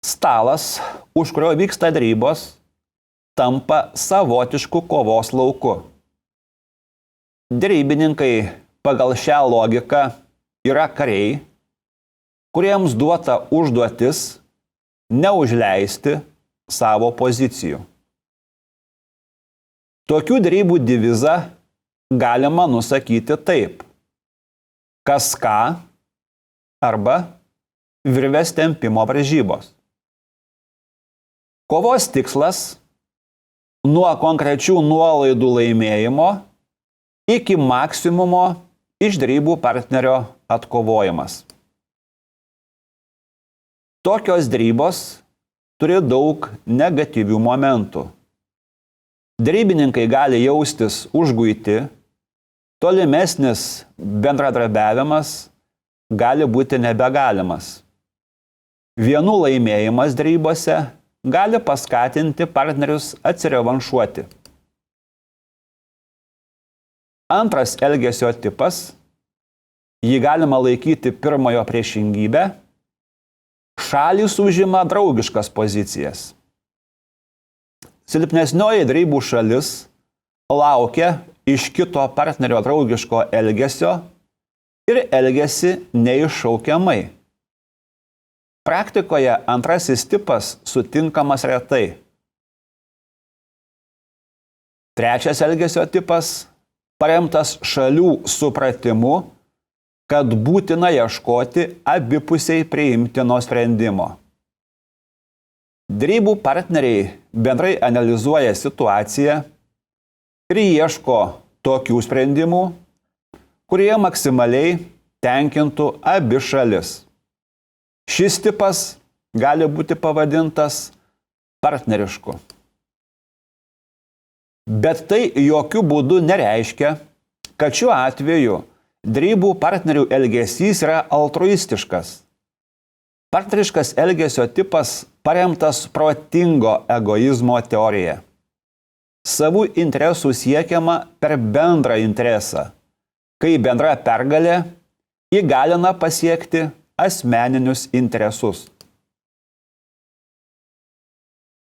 Stalas, už kurio vyksta derybos, tampa savotišku kovos lauku. Derybininkai pagal šią logiką yra kariai, kuriems duota užduotis neužleisti savo pozicijų. Tokių derybų devizą galima nusakyti taip: kas ką arba virvės tempimo varžybos. Kovos tikslas nuo konkrečių nuolaidų laimėjimo iki maksimumo iš derybų partnerio atkovojimas. Tokios derybos turi daug negatyvių momentų. Derybininkai gali jaustis užguiti, tolimesnis bendradarbiavimas gali būti nebegalimas. Vienų laimėjimas derybose gali paskatinti partnerius atsirevanšuoti. Antras elgesio tipas, jį galima laikyti pirmojo priešingybę, šalys užima draugiškas pozicijas. Silpnesnioji derybų šalis laukia iš kito partnerio draugiško elgesio ir elgiasi neiššaukiamai. Praktikoje antrasis tipas sutinkamas retai. Trečias elgesio tipas paremtas šalių supratimu, kad būtina ieškoti abipusiai priimtino sprendimo. Derybų partneriai bendrai analizuoja situaciją ir ieško tokių sprendimų, kurie maksimaliai tenkintų abi šalis. Šis tipas gali būti pavadintas partnerišku. Bet tai jokių būdų nereiškia, kad šiuo atveju derybų partnerių elgesys yra altruistiškas. Partneriškas elgesio tipas paremtas protingo egoizmo teorija. Savų interesų siekiama per bendrą interesą, kai bendra pergalė įgalina pasiekti asmeninius interesus.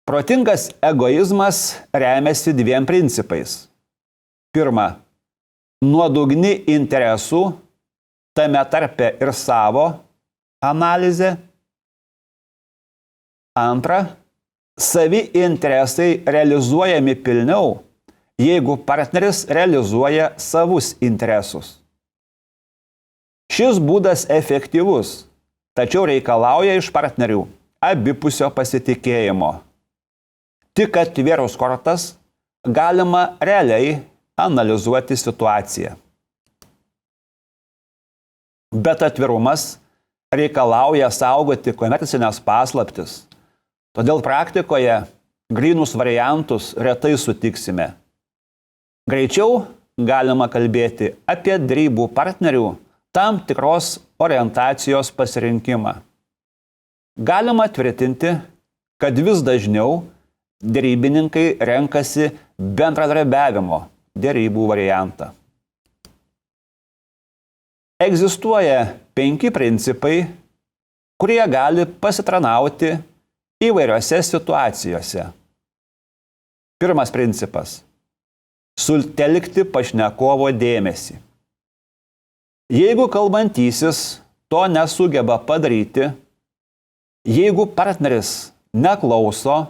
Protingas egoizmas remiasi dviem principais. Pirma, nuodugni interesų, tame tarpe ir savo analizė. Antra, savi interesai realizuojami pilniau, jeigu partneris realizuoja savus interesus. Šis būdas efektyvus, tačiau reikalauja iš partnerių abipusio pasitikėjimo. Tik atvėrus kortas galima realiai analizuoti situaciją. Bet atvirumas reikalauja saugoti komercinės paslaptis, todėl praktikoje grynus variantus retai sutiksime. Greičiau galima kalbėti apie derybų partnerių tam tikros orientacijos pasirinkimą. Galima tvirtinti, kad vis dažniau derybininkai renkasi bendradarbiavimo derybų variantą. Egzistuoja 5 principai, kurie gali pasitarnauti įvairiose situacijose. Pirmas principas – sutelkti pašnekovo dėmesį. Jeigu kalbantysis to nesugeba padaryti, jeigu partneris neklauso,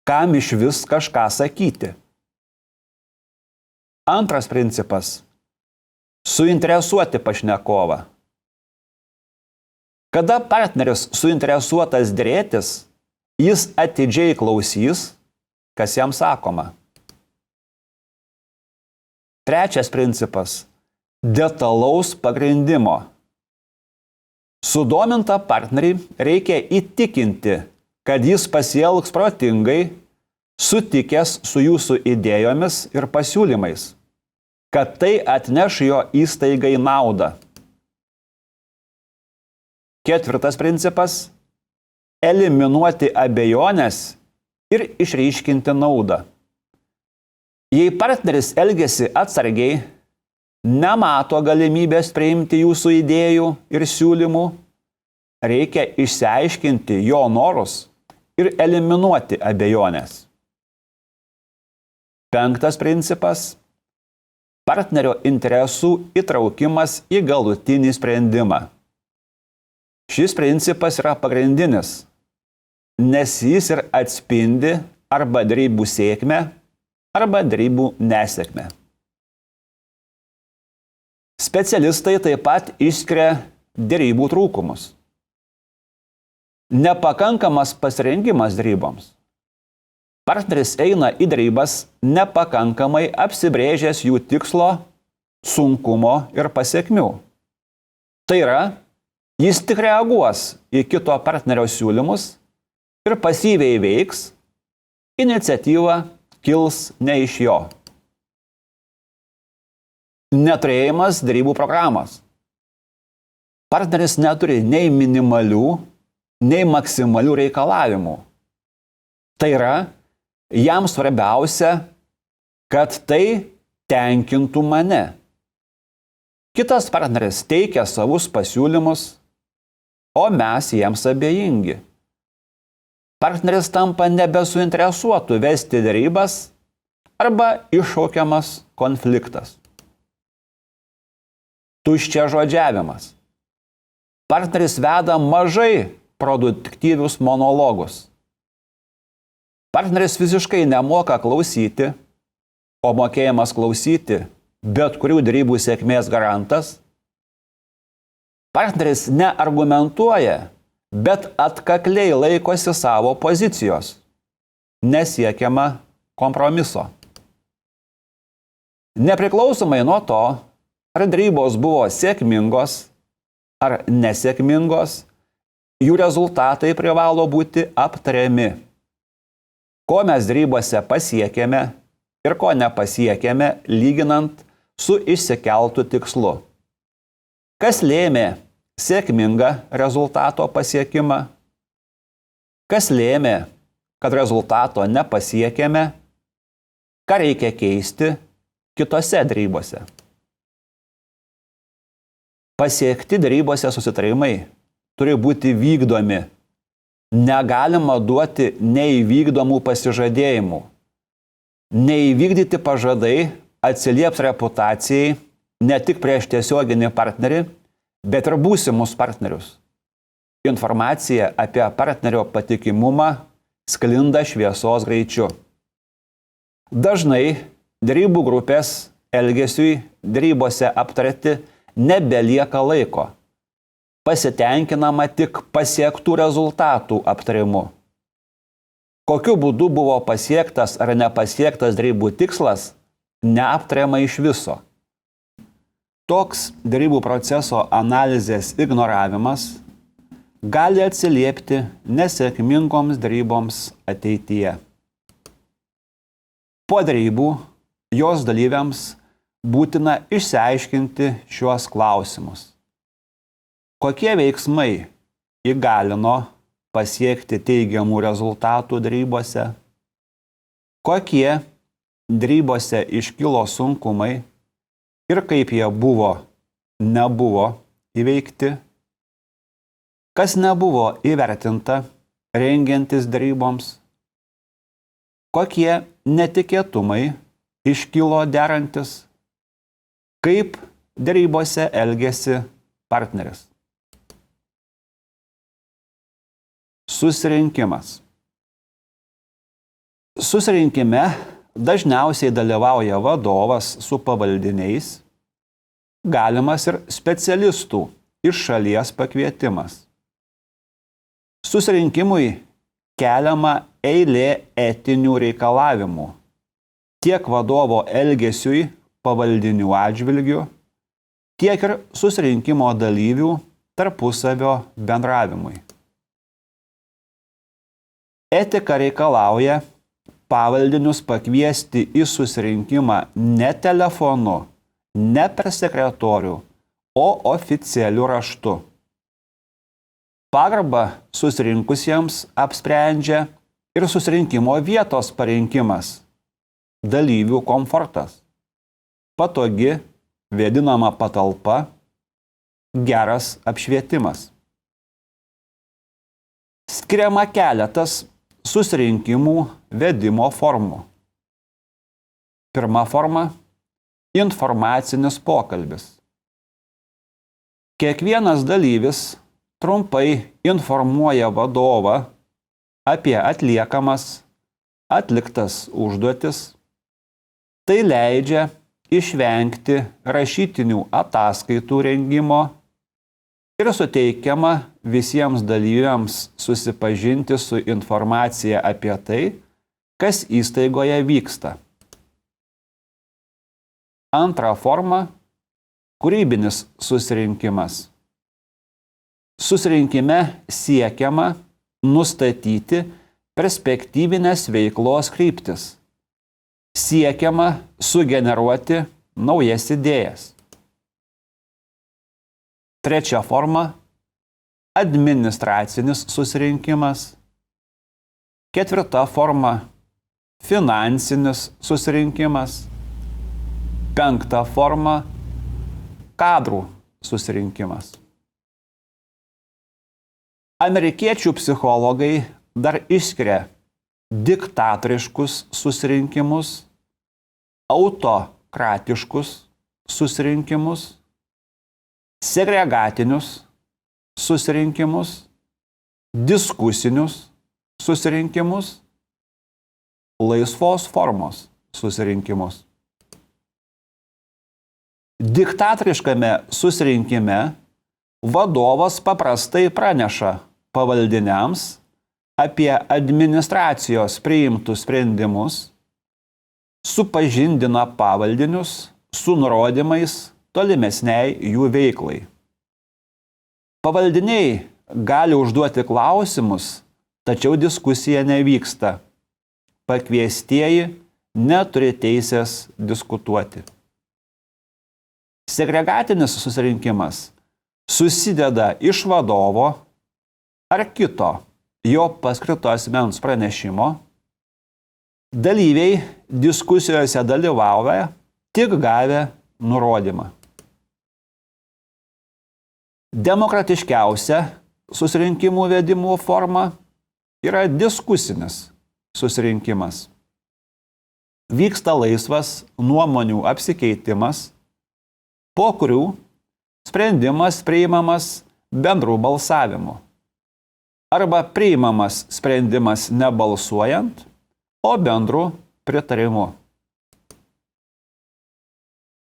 kam išvis kažką sakyti. Antras principas – suinteresuoti pašnekovą. Kada partneris suinteresuotas derėtis, jis atidžiai klausys, kas jam sakoma. Trečias principas – detalaus pagrindimo. Sudomintą partnerį reikia įtikinti, kad jis pasielgs protingai, sutikęs su jūsų idėjomis ir pasiūlymais, kad tai atneš jo įstaigai naudą. Ketvirtas principas – eliminuoti abejonės ir išryškinti naudą. Jei partneris elgiasi atsargiai, nemato galimybės priimti jūsų idėjų ir siūlymų, reikia išsiaiškinti jo norus ir eliminuoti abejonės. Penktas principas – partnerio interesų įtraukimas į galutinį sprendimą. Šis principas yra pagrindinis, nes jis ir atspindi arba derybų sėkmę, arba derybų nesėkmę. Specialistai taip pat išskiria derybų trūkumus. Nepakankamas pasirengimas deryboms. Partneris eina į darybas nepakankamai apsibrėžęs jų tikslo, sunkumo ir pasiekmių. Tai yra, jis tik reaguos į kito partnerio siūlymus ir pasyviai veiks, iniciatyva kils ne iš jo. Neturėjimas darybų programos. Partneris neturi nei minimalių, nei maksimalių reikalavimų. Tai yra, jam svarbiausia, kad tai tenkintų mane. Kitas partneris teikia savus pasiūlymus, o mes jiems abejingi. Partneris tampa nebesuinteresuotų vesti darybas arba iššaukiamas konfliktas. Tuščiažodžiavimas. Partneris veda mažai produktyvius monologus. Partneris visiškai nemoka klausyti, o mokėjimas klausyti bet kurių darybų sėkmės garantas. Partneris neargumentuoja, bet atkakliai laikosi savo pozicijos. Nesiekiama kompromiso. Nepriklausomai nuo to, ar darybos buvo sėkmingos ar nesėkmingos, jų rezultatai privalo būti aptariami. Ko mes darybose pasiekėme ir ko nepasiekėme, lyginant su išsikeltu tikslu. Kas lėmė sėkmingą rezultato pasiekimą? Kas lėmė, kad rezultato nepasiekėme? Ką reikia keisti kitose darybose? Pasiekti darybose susitarimai turi būti vykdomi. Negalima duoti neįvykdomų pasižadėjimų. Neįvykdyti pažadai atsilieps reputacijai ne tik prieš tiesioginį partnerį, bet ir būsimus partnerius. Informacija apie partnerio patikimumą sklinda šviesos greičiu. Dažnai darybų grupės elgesiui darybose aptarti nebelieka laiko. Pasitenkinama tik pasiektų rezultatų aptarimu. Kokiu būdu buvo pasiektas ar nepasiektas darybų tikslas, neaptariama iš viso. Toks darybų proceso analizės ignoravimas gali atsiliepti nesėkmingoms daryboms ateityje. Po darybų jos dalyviams būtina išsiaiškinti šiuos klausimus. Kokie veiksmai įgalino pasiekti teigiamų rezultatų darybose? Kokie darybose iškilo sunkumai ir kaip jie nebuvo įveikti? Kas nebuvo įvertinta rengiantis daryboms? Kokie netikėtumai iškilo derantis? Kaip darybose elgėsi partneris? Susirinkimas. Susirinkime dažniausiai dalyvauja vadovas su pavaldiniais, galimas ir specialistų iš šalies pakvietimas. Susirinkimui keliama eilė etinių reikalavimų tiek vadovo elgesiui pavaldinių atžvilgių, tiek ir susirinkimo dalyvių tarpusavio bendravimui. Etika reikalauja pavaldinius pakviesti į susirinkimą ne telefonu, ne per sekretorių, o oficialiu raštu. Pagarbą susirinkusiems apsprendžia ir susirinkimo vietos parinkimas, dalyvių komfortas, patogi vėdinama patalpa, geras apšvietimas. Skiriama keletas susirinkimų vedimo formų. Pirma forma – informacinis pokalbis. Kiekvienas dalyvis trumpai informuoja vadovą apie atliekamas, atliktas užduotis. Tai leidžia išvengti rašytinių ataskaitų rengimo ir suteikiama visiems dalyviams susipažinti su informacija apie tai, kas įstaigoje vyksta. Antra forma – kūrybinis susirinkimas. Susirinkime siekiama nustatyti perspektyvinės veiklos kryptis. Siekiama sugeneruoti naujas idėjas. Trečia forma – administracinis susirinkimas. Ketvirta forma – finansinis susirinkimas. Penkta forma – kadrų susirinkimas. Amerikiečių psichologai dar išskiria diktatoriškus susirinkimus, autokratiškus susirinkimus, segregatinius susirinkimus, diskusinius susirinkimus, laisvos formos susirinkimus. Diktatoriškame susirinkime vadovas paprastai praneša pavaldiniams apie administracijos priimtus sprendimus, supažindina pavaldinius su nurodymais tolimesniai jų veiklai. Pavaldiniai gali užduoti klausimus, tačiau diskusija nevyksta. Pakviestieji neturi teisės diskutuoti. Segregatinis susirinkimas susideda iš vadovo ar kito jo paskirto asmens pranešimo. Dalyviai diskusijose dalyvauja tik gavę nurodymą. Demokratiškiausia susirinkimų vedimo forma yra diskusinis susirinkimas. Vyksta laisvas nuomonių apsikeitimas, po kurių sprendimas priimamas bendrų balsavimu. Arba priimamas sprendimas nebalsuojant, o bendru pritarimu.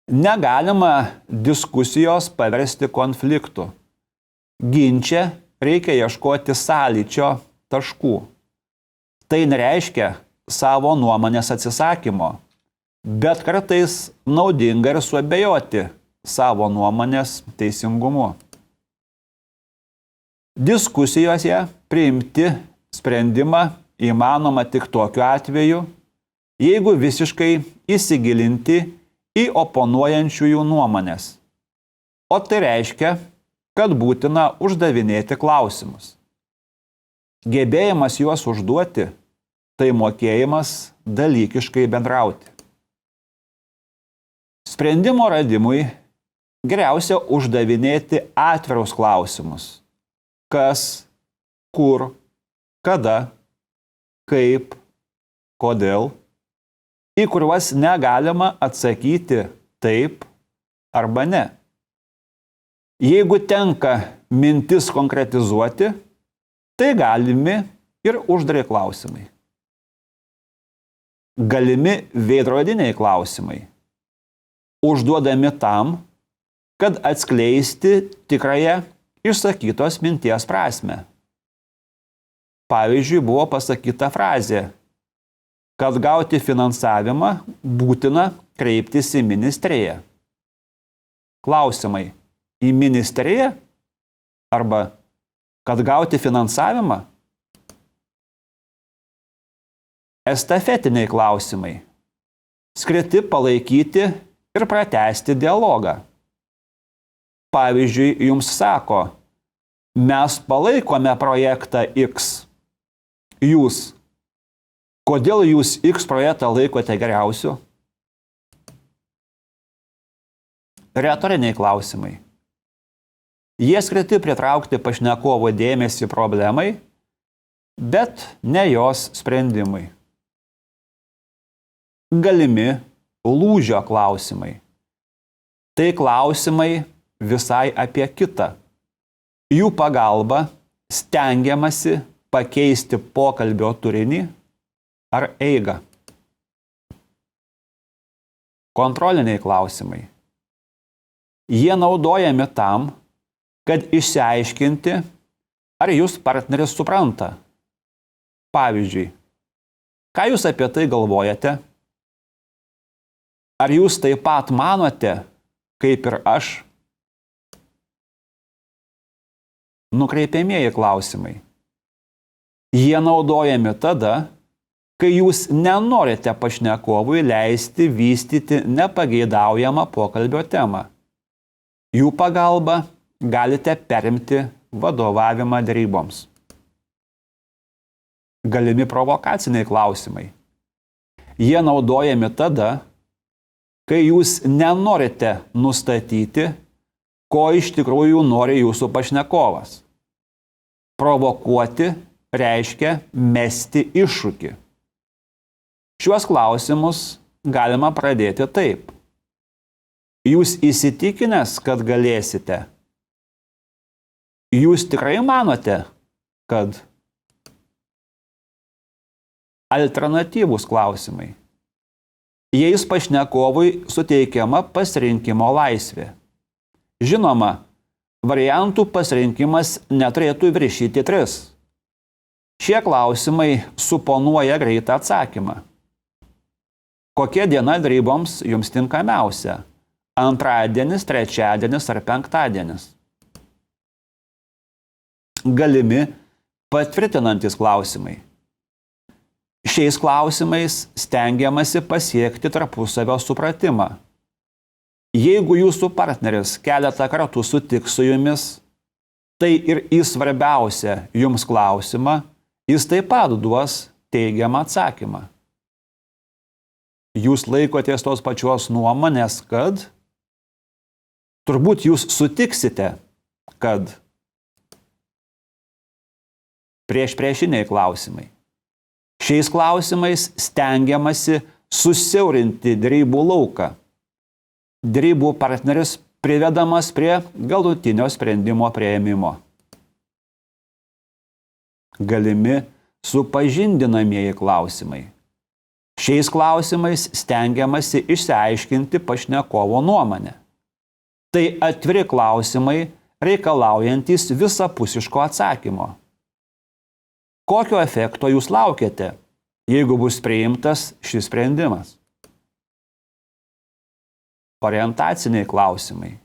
Negalima diskusijos paversti konfliktu. Ginče reikia ieškoti sąlyčio taškų. Tai nereiškia savo nuomonės atsisakymo, bet kartais naudinga ir suabejoti savo nuomonės teisingumu. Diskusijose priimti sprendimą įmanoma tik tokiu atveju, jeigu visiškai įsigilinti į oponuojančiųjų nuomonės. O tai reiškia, kad būtina uždavinėti klausimus. Gebėjimas juos užduoti – tai mokėjimas dalykiškai bendrauti. Sprendimo radimui geriausia uždavinėti atvirus klausimus. Kas, kur, kada, kaip, kodėl, į kuriuos negalima atsakyti taip arba ne. Jeigu tenka mintis konkretizuoti, tai galimi ir uždari klausimai. Galimi veidrodiniai klausimai, užduodami tam, kad atskleisti tikrąją išsakytos minties prasmę. Pavyzdžiui, buvo pasakyta frazė, kad gauti finansavimą būtina kreiptis į ministeriją. Klausimai: į ministeriją? Arba kad gauti finansavimą? Estafetiniai klausimai. Skirti palaikyti ir pratęsti dialogą. Pavyzdžiui, jums sako: mes palaikome projektą X. Jūs: kodėl jūs X projektą laikote geriausiu? Retoriniai klausimai. Jie skirti pritraukti pašnekovo dėmesį problemai, bet ne jos sprendimui. Galimi lūžio klausimai. Tai klausimai visai apie kitą. Jų pagalba stengiamasi pakeisti pokalbio turinį ar eigą. Kontroliniai klausimai. Jie naudojami tam, kad išsiaiškinti, ar jūs partneris supranta. Pavyzdžiui, Ką jūs apie tai galvojate? Ar jūs taip pat manote, kaip ir aš? Nukreipiamieji klausimai. Jie naudojami tada, kai jūs nenorite pašnekovui leisti vystyti nepageidaujamą pokalbio temą. Jų pagalba galite perimti vadovavimą deryboms. Galimi provokaciniai klausimai. Jie naudojami tada, kai jūs nenorite nustatyti, ko iš tikrųjų nori jūsų pašnekovas. Provokuoti reiškia mesti iššūkį. Šiuos klausimus galima pradėti taip. Jūs įsitikinęs, kad galėsite? Jūs tikrai manote, kad? Alternatyvūs klausimai. Jais pašnekovui suteikiama pasirinkimo laisvė. Žinoma, variantų pasirinkimas neturėtų viršyti 3. Šie klausimai suponuoja greitą atsakymą. Kokia diena deryboms jums tinkamiausia? Antradienis, trečiadienis ar penktadienis? Galimi patvirtinantys klausimai. Šiais klausimais stengiamasi pasiekti tarpusavio supratimą. Jeigu jūsų partneris keletą kartų sutiks su jumis, tai ir į svarbiausią jums klausimą jis taip pat duos teigiamą atsakymą. Jūs laikotės tos pačios nuomonės, kad? Turbūt jūs sutiksite, kad? Priešiniai klausimai. Šiais klausimais stengiamasi susiaurinti derybų lauką. Derybų partneris privedamas prie galutinio sprendimo priėmimo. Galimi supažindinamieji klausimai. Šiais klausimais stengiamasi išsiaiškinti pašnekovo nuomonę. Tai atviri klausimai, reikalaujantis visapusiško atsakymo. Kokio efekto jūs laukiate, jeigu bus priimtas šis sprendimas? Orientaciniai klausimai.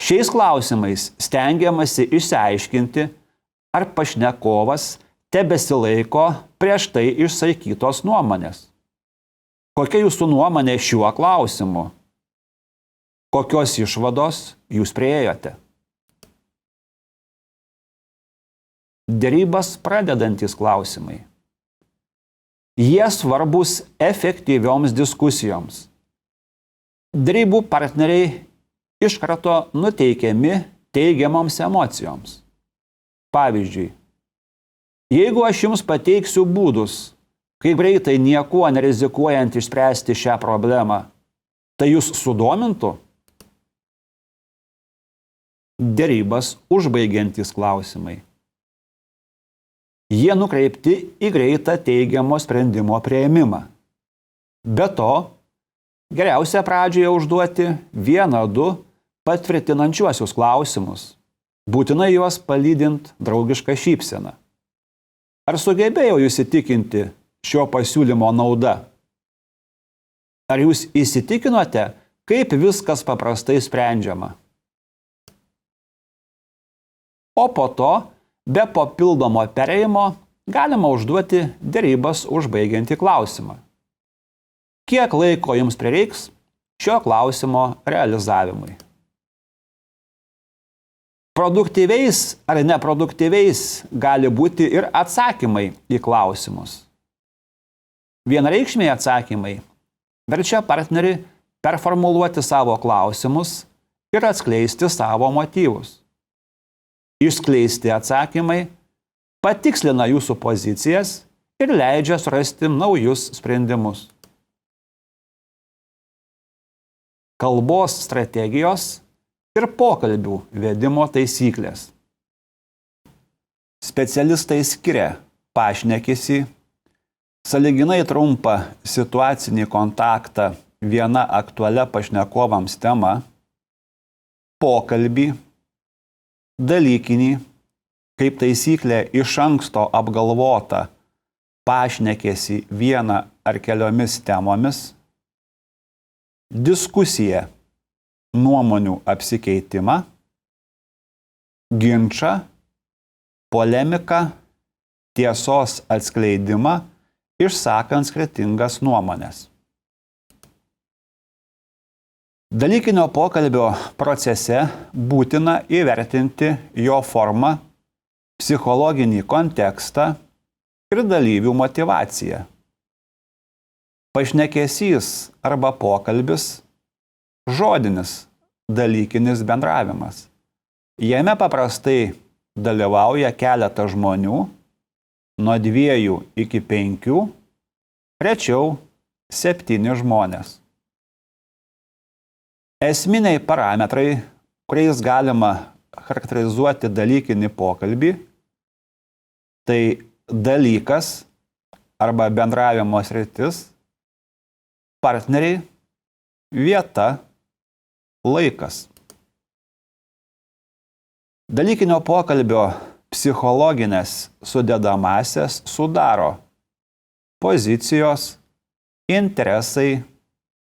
Šiais klausimais stengiamasi išsiaiškinti, ar pašnekovas tebesilaiko prieš tai išsakytos nuomonės. Kokia jūsų nuomonė šiuo klausimu? Kokios išvados jūs priėjote? Derybas pradedantys klausimai. Jie svarbus efektyvioms diskusijoms. Derybų partneriai iš karto nuteikiami teigiamoms emocijoms. Pavyzdžiui, jeigu aš jums pateiksiu būdus, kaip greitai niekuo nerizikuojant išspręsti šią problemą, tai jūs sudomintų? Derybas užbaigiantys klausimai. Jie nukreipti į greitą teigiamo sprendimo priėmimą. Be to, geriausia pradžioje užduoti 1-2 patvirtinančiuosius klausimus, būtinai juos palydint draugišką šypseną. Ar sugebėjau jūs įtikinti šio pasiūlymo nauda? Ar jūs įsitikinote, kaip viskas paprastai sprendžiama? O po to, be papildomo perėjimo, galima užduoti derybas užbaigiantį klausimą. Kiek laiko jums prireiks šio klausimo realizavimui? Produktyviais ar neproduktyviais gali būti ir atsakymai į klausimus. Vienareikšmiai atsakymai verčia partnerį performuluoti savo klausimus ir atskleisti savo motyvus. Išskleisti atsakymai patikslina jūsų pozicijas ir leidžia surasti naujus sprendimus. Kalbos strategijos ir pokalbių vedimo taisyklės. Specialistai skiria pašnekesį, sąlyginai trumpą situacinį kontaktą viena aktualia pašnekovams tema, pokalbį, dalykinį, kaip taisyklė iš anksto apgalvotą pašnekėsi vieną ar keliomis temomis, diskusiją, nuomonių apsikeitimą, ginčą, polemiką, tiesos atskleidimą, išsakant skirtingas nuomonės. Dalykinio pokalbio procese būtina įvertinti jo formą, psichologinį kontekstą ir dalyvių motyvaciją. Pašnekesys arba pokalbis – žodinis, dalykinis bendravimas. Jame paprastai dalyvauja keletą žmonių, nuo 2 iki 5, rečiau 7 žmonės. Esminiai parametrai, kuriais galima charakterizuoti dalykinį pokalbį, tai dalykas arba bendravimo sritis, partneriai, vieta, laikas. Dalykinio pokalbio psichologinės sudedamąsias sudaro pozicijos, interesai,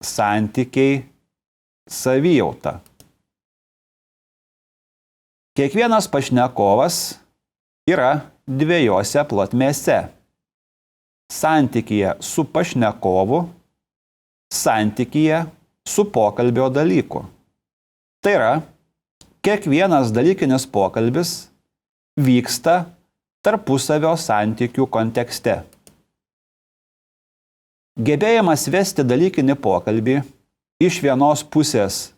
santykiai, savijauta. Kiekvienas pašnekovas yra 2 plotmėse – santykyje su pašnekovu, santykyje su pokalbio dalyku. Tai yra, kiekvienas dalykinis pokalbis vyksta tarpusavio santykių kontekste. Gebėjimas vesti dalykinį pokalbį iš vienos pusės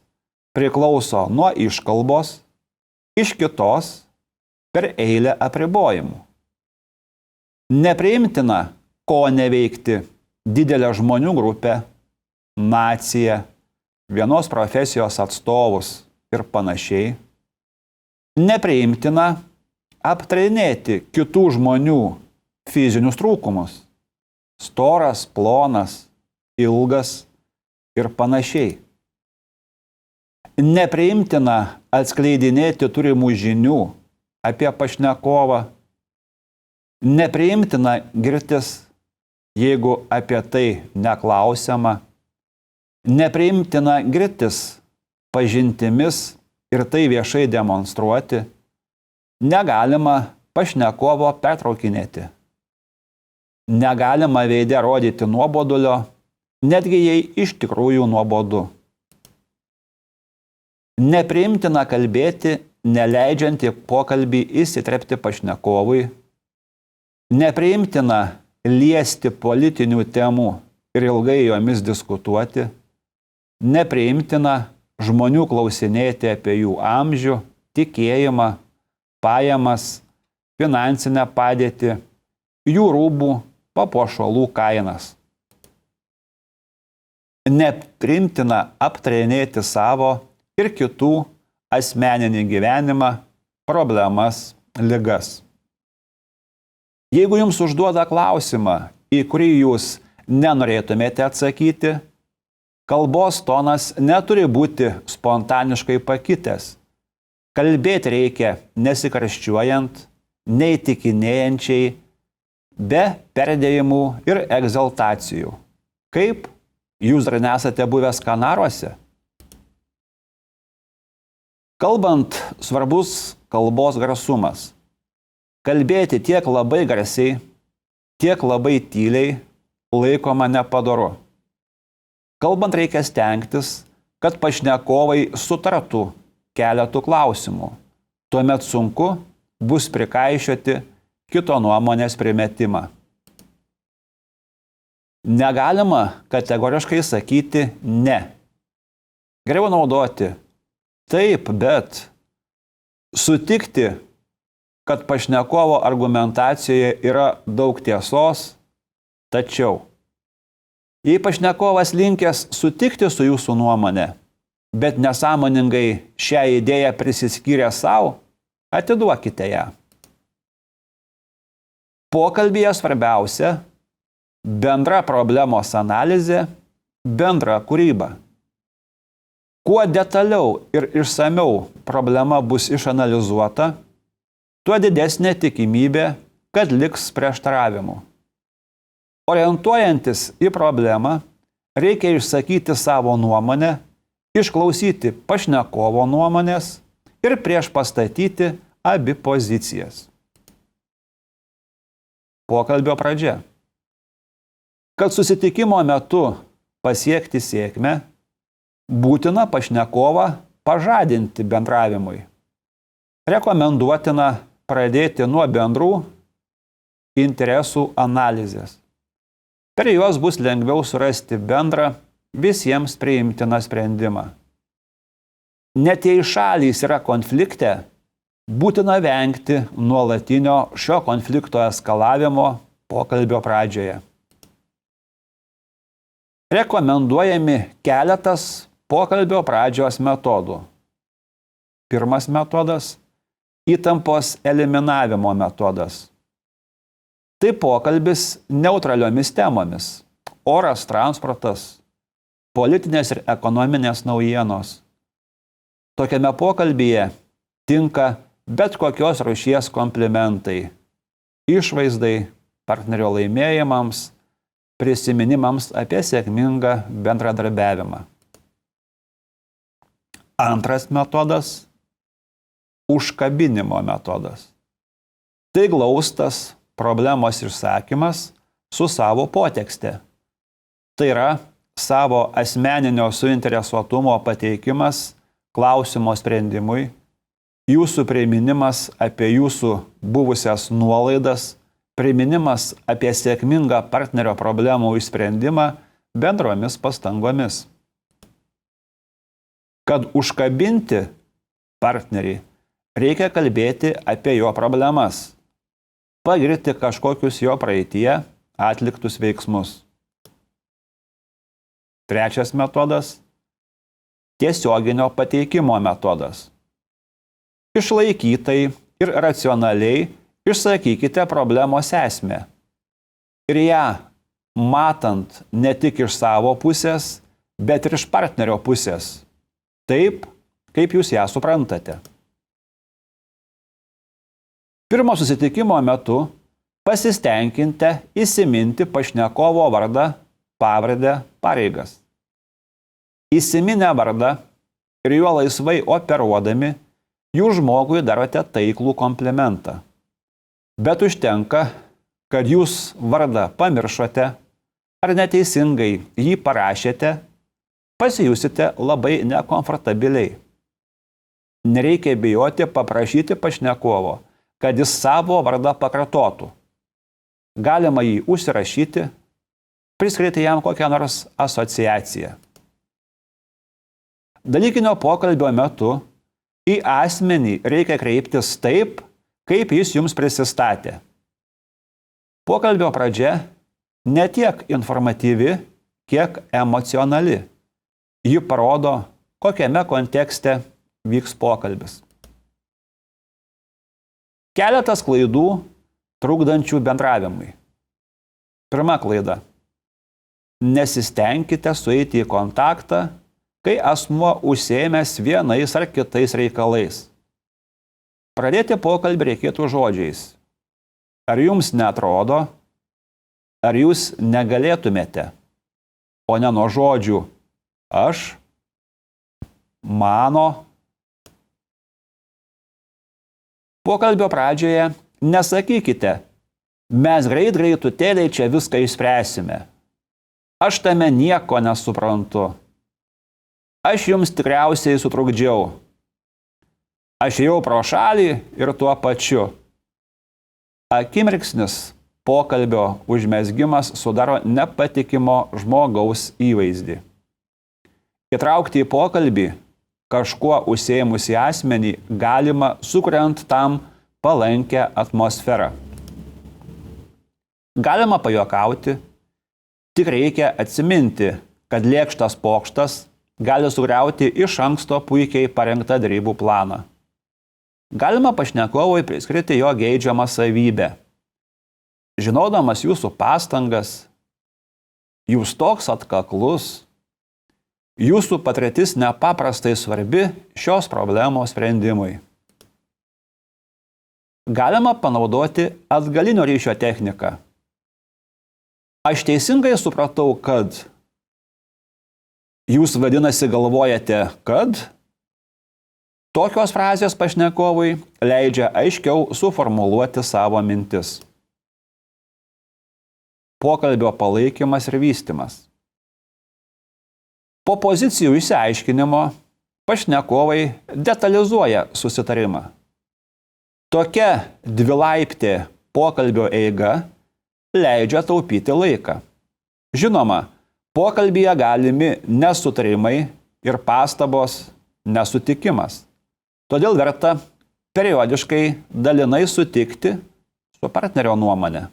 priklauso nuo iškalbos, iš kitos per eilę apribojimų. Nepriimtina, ko neveikti didelę žmonių grupę, naciją, vienos profesijos atstovus ir panašiai. Nepriimtina aptarinėti kitų žmonių fizinius trūkumus – storas, plonas, ilgas ir panašiai. Nepriimtina atskleidinėti turimų žinių apie pašnekovą. Nepriimtina girtis, jeigu apie tai neklausiama. Nepriimtina girtis pažintimis ir tai viešai demonstruoti. Negalima pašnekovo pertraukinėti. Negalima veide rodyti nuobodulio, netgi jei iš tikrųjų nuobodu. Nepriimtina kalbėti, neleidžiant į pokalbį įsitrepti pašnekovui. Nepriimtina liesti politinių temų ir ilgai jomis diskutuoti. Nepriimtina žmonių klausinėti apie jų amžių, tikėjimą, pajamas, finansinę padėtį, jų rūbų, papuošalų kainas. Nepriimtina aptarinėti savo ir kitų asmeninį gyvenimą, problemas, ligas. Jeigu jums užduoda klausimą, į kurį jūs nenorėtumėte atsakyti, kalbos tonas neturi būti spontaniškai pakitęs. Kalbėti reikia nesikarščiuojant, neįtikinėjančiai, be perdėjimų ir egzaltacijų. Kaip? Jūs dar nesate buvęs Kanaruose? Kalbant, svarbus kalbos garsumas. Kalbėti tiek labai garsiai, tiek labai tyliai laikoma nepadoru. Kalbant reikia stengtis, kad pašnekovai sutartų keletų klausimų. Tuomet sunku bus prikaišioti kito nuomonės primetimą. Negalima kategoriškai sakyti ne. Geriau naudoti taip, bet sutikti, kad pašnekovo argumentacijoje yra daug tiesos, tačiau jei pašnekovas linkęs sutikti su jūsų nuomonė, bet nesąmoningai šią idėją prisiskyrė savo, atiduokite ją. Pokalbyje svarbiausia bendra problemos analizė, bendra kūryba. Kuo detaliau ir išsamiau problema bus išanalizuota, tuo didesnė tikimybė, kad liks prieštaravimų. Orientuojantis į problemą, reikia išsakyti savo nuomonę, išklausyti pašnekovo nuomonės ir priešpastatyti abi pozicijas. Pokalbio pradžia. Kad susitikimo metu pasiekti sėkmę, būtina pašnekovą pažadinti bendravimui. Rekomenduotina pradėti nuo bendrų interesų analizės. Per juos bus lengviau surasti bendrą, visiems priimtiną sprendimą. Net jei šalys yra konflikte, būtina vengti nuolatinio šio konflikto eskalavimo pokalbio pradžioje. Rekomenduojami keletas pokalbio pradžios metodų. Pirmas metodas – įtampos eliminavimo metodas. Tai pokalbis neutraliomis temomis – oras, transportas, politinės ir ekonominės naujienos. Tokiame pokalbyje tinka bet kokios rūšies komplimentai – išvaizdai, partnerio laimėjimams, prisiminimams apie sėkmingą bendradarbiavimą. Antras metodas – užkabinimo metodas. Tai glaustas problemos išsakymas su savo potekste. Tai yra savo asmeninio suinteresuotumo pateikimas klausimo sprendimui, jūsų priminimas apie jūsų buvusias nuolaidas, priminimas apie sėkmingą partnerio problemų išsprendimą bendromis pastangomis. Kad užkabinti partnerį, reikia kalbėti apie jo problemas, pagirti kažkokius jo praeityje atliktus veiksmus. Trečias metodas – tiesioginio pateikimo metodas. Išlaikytai ir racionaliai išsakykite problemos esmę. Ir ją, matant ne tik iš savo pusės, bet ir iš partnerio pusės. Taip, kaip jūs ją suprantate. Pirmo susitikimo metu pasistengkite įsiminti pašnekovo vardą, pavardę, pareigas. Įsiminę vardą ir juo laisvai operuodami, jūs žmogui darote taiklų komplimentą. Bet užtenka, kad jūs vardą pamiršote ar neteisingai jį parašėte, pasijusite labai nekomfortabiliai. Nereikia bijoti paprašyti pašnekovo, kad jis savo vardą pakartotų. Galima jį užsirašyti, priskirti jam kokią nors asociaciją. Dalykinio pokalbio metu į asmenį reikia kreiptis taip, kaip jis jums prisistatė. Pokalbio pradžia ne tiek informatyvi, kiek emocionali. Ji parodo, kokiame kontekste vyks pokalbis. Keletas klaidų trukdančių bendravimui. Pirma klaida. Nesistengkite sueiti į kontaktą, kai asmuo užsiėmęs vienais ar kitais reikalais. Pradėti pokalbį reikėtų žodžiais. Ar jums neatrodo, ar jūs negalėtumėte, o ne nuo žodžių aš, mano. Pokalbio pradžioje nesakykite, mes greitutėliai čia viską išspręsime. Aš tame nieko nesuprantu. Aš jums tikriausiai sutrukdžiau. Aš ėjau pro šalį ir tuo pačiu. Akimirksnis pokalbio užmezgimas sudaro nepatikimo žmogaus įvaizdį. Įtraukti į pokalbį kažkuo užsiėmusį asmenį galima sukuriant tam palankę atmosferą. Galima pajuokauti, tik reikia atsiminti, kad lėkštas pokštas gali sugriauti iš anksto puikiai parengtą derybų planą. Galima pašnekovui priskirti jo geidžiamą savybę. Žinodamas jūsų pastangas, jūs toks atkaklus, jūsų patirtis nepaprastai svarbi šios problemos sprendimui. Galima panaudoti atgalinio ryšio techniką. Aš teisingai supratau, kad jūs vadinasi galvojate, kad tokios frazės pašnekovui leidžia aiškiau suformuluoti savo mintis. Pokalbio palaikymas ir vystymas. Po pozicijų išsiaiškinimo pašnekovai detalizuoja susitarimą. Tokia dvilaiptė pokalbio eiga leidžia taupyti laiką. Žinoma, pokalbyje galimi nesutarimai ir pastabos, nesutikimas. Todėl verta periodiškai dalinai sutikti su partnerio nuomonė.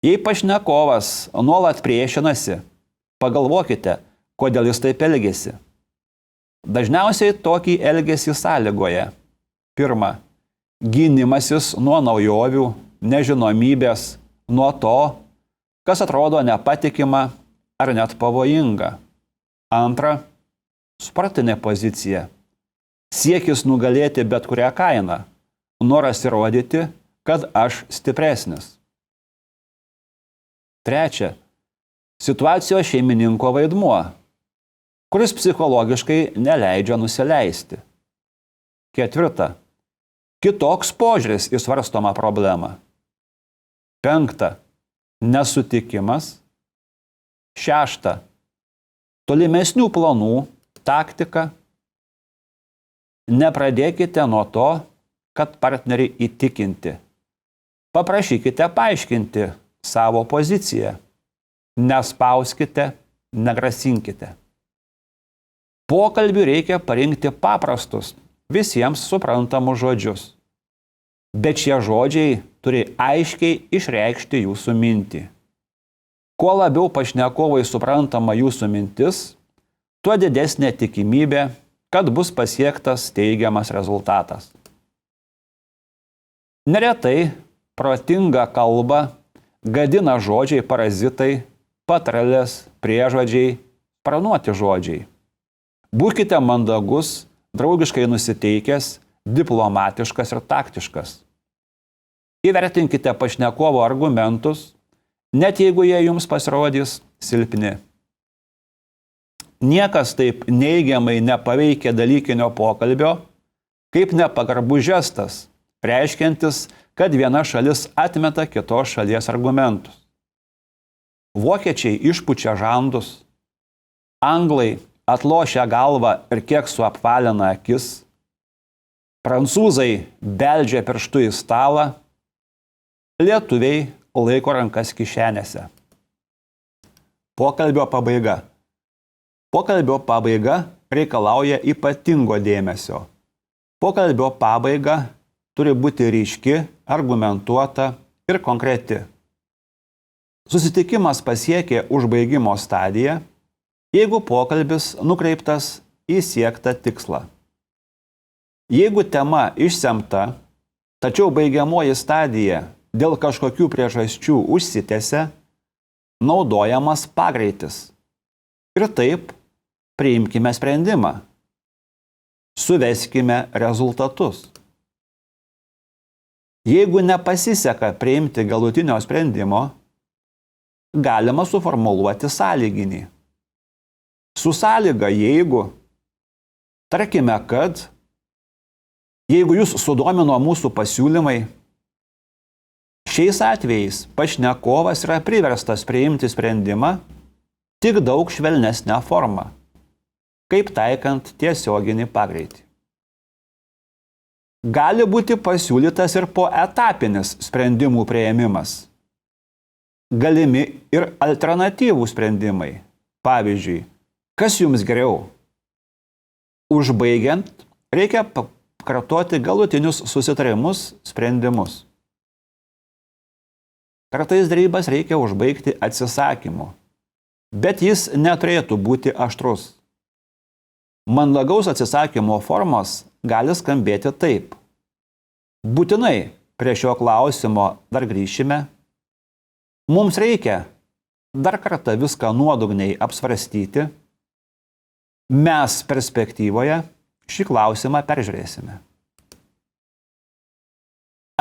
Jei pašnekovas nuolat priešinasi, pagalvokite, kodėl jis taip elgiasi. Dažniausiai tokį elgesį sąlygoja: pirma, gynimasis nuo naujovių, nežinomybės, nuo to, kas atrodo nepatikima ar net pavojinga. Antra, sportinė pozicija. Siekis nugalėti bet kurią kainą, noras įrodyti, kad aš stipresnis. Trečia, situacijos šeimininko vaidmuo, kuris psichologiškai neleidžia nusileisti. Ketvirta, kitoks požiūris į svarstomą problemą. Penkta, nesutikimas. Šešta, tolimesnių planų taktika. Nepradėkite nuo to, kad partnerį įtikinti. Paprašykite paaiškinti savo poziciją. Nespauskite, negrasinkite. Pokalbiui reikia parinkti paprastus, visiems suprantamus žodžius. Bet šie žodžiai turi aiškiai išreikšti jūsų mintį. Kuo labiau pašnekovai suprantama jūsų mintis, tuo didesnė tikimybė, kad bus pasiektas teigiamas rezultatas. Neretai protingą kalbą gadina žodžiai parazitai, patarlės, priežodžiai, pranuoti žodžiai. Būkite mandagus, draugiškai nusiteikęs, diplomatiškas ir taktiškas. Įvertinkite pašnekovo argumentus, net jeigu jie jums pasirodys silpni. Niekas taip neigiamai nepaveikia dalykinio pokalbio, kaip nepagarbus žestas, reiškiantis, kad viena šalis atmeta kitos šalies argumentus. Vokiečiai išpučia žandus, anglai atlošia galvą ir kiek suapvalina akis, prancūzai beldžia pirštu į stalą, lietuviai laiko rankas kišenėse. Pokalbio pabaiga. Pokalbio pabaiga reikalauja ypatingo dėmesio. Pokalbio pabaiga turi būti ryški, argumentuota ir konkreti. Susitikimas pasiekė užbaigimo stadiją, jeigu pokalbis nukreiptas į siektą tikslą. Jeigu tema išsemta, tačiau baigiamoji stadija dėl kažkokių priežasčių užsitęsia, naudojamas pagreitis. Ir taip priimkime sprendimą. Suveskime rezultatus. Jeigu nepasiseka priimti galutinio sprendimo, galima suformuluoti sąlyginį. Su sąlyga jeigu, tarkime, kad jeigu jūs sudomino mūsų pasiūlymai, šiais atvejais pašnekovas yra priverstas priimti sprendimą tik daug švelnesnę formą, kaip taikant tiesioginį pagreitį. Gali būti pasiūlytas ir poetapinis sprendimų priėmimas. Galimi ir alternatyvų sprendimai. Pavyzdžiui, kas jums geriau? Užbaigiant, reikia pakartoti galutinius susitarimus, sprendimus. Kartais derybas reikia užbaigti atsisakymu, bet jis neturėtų būti aštrus. Mandagaus atsisakymo formos gali skambėti taip. Būtinai prie šio klausimo dar grįšime. Mums reikia dar kartą viską nuodugniai apsvarstyti. Mes perspektyvoje šį klausimą peržiūrėsime.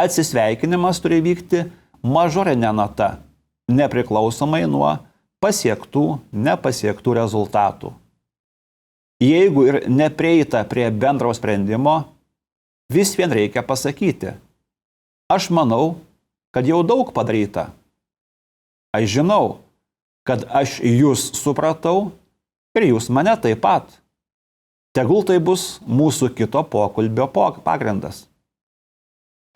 Atsisveikinimas turi vykti mažorinė nata, nepriklausomai nuo pasiektų, nepasiektų rezultatų. Jeigu ir neprieita prie bendro sprendimo, vis vien reikia pasakyti: aš manau, kad jau daug padaryta. Aš žinau, kad aš jūs supratau ir jūs mane taip pat. Tegul tai bus mūsų kito pokalbio pagrindas.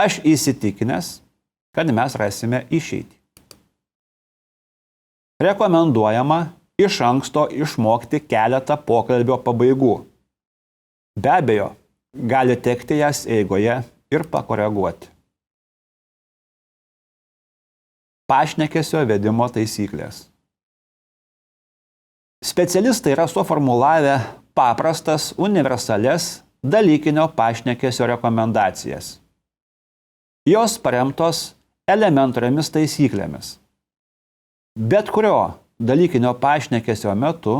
Aš įsitikinęs, kad mes rasime išeitį. Rekomenduojama iš anksto išmokti keletą pokalbio pabaigų. Be abejo, gali tekti jas eigoje ir pakoreguoti. Pašnekesio vedimo taisyklės. Specialistai yra suformulavę paprastas, universales dalykinio pašnekesio rekomendacijas. Jos paremtos elementariomis taisyklėmis. Bet kurio dalykinio pašnekesio metu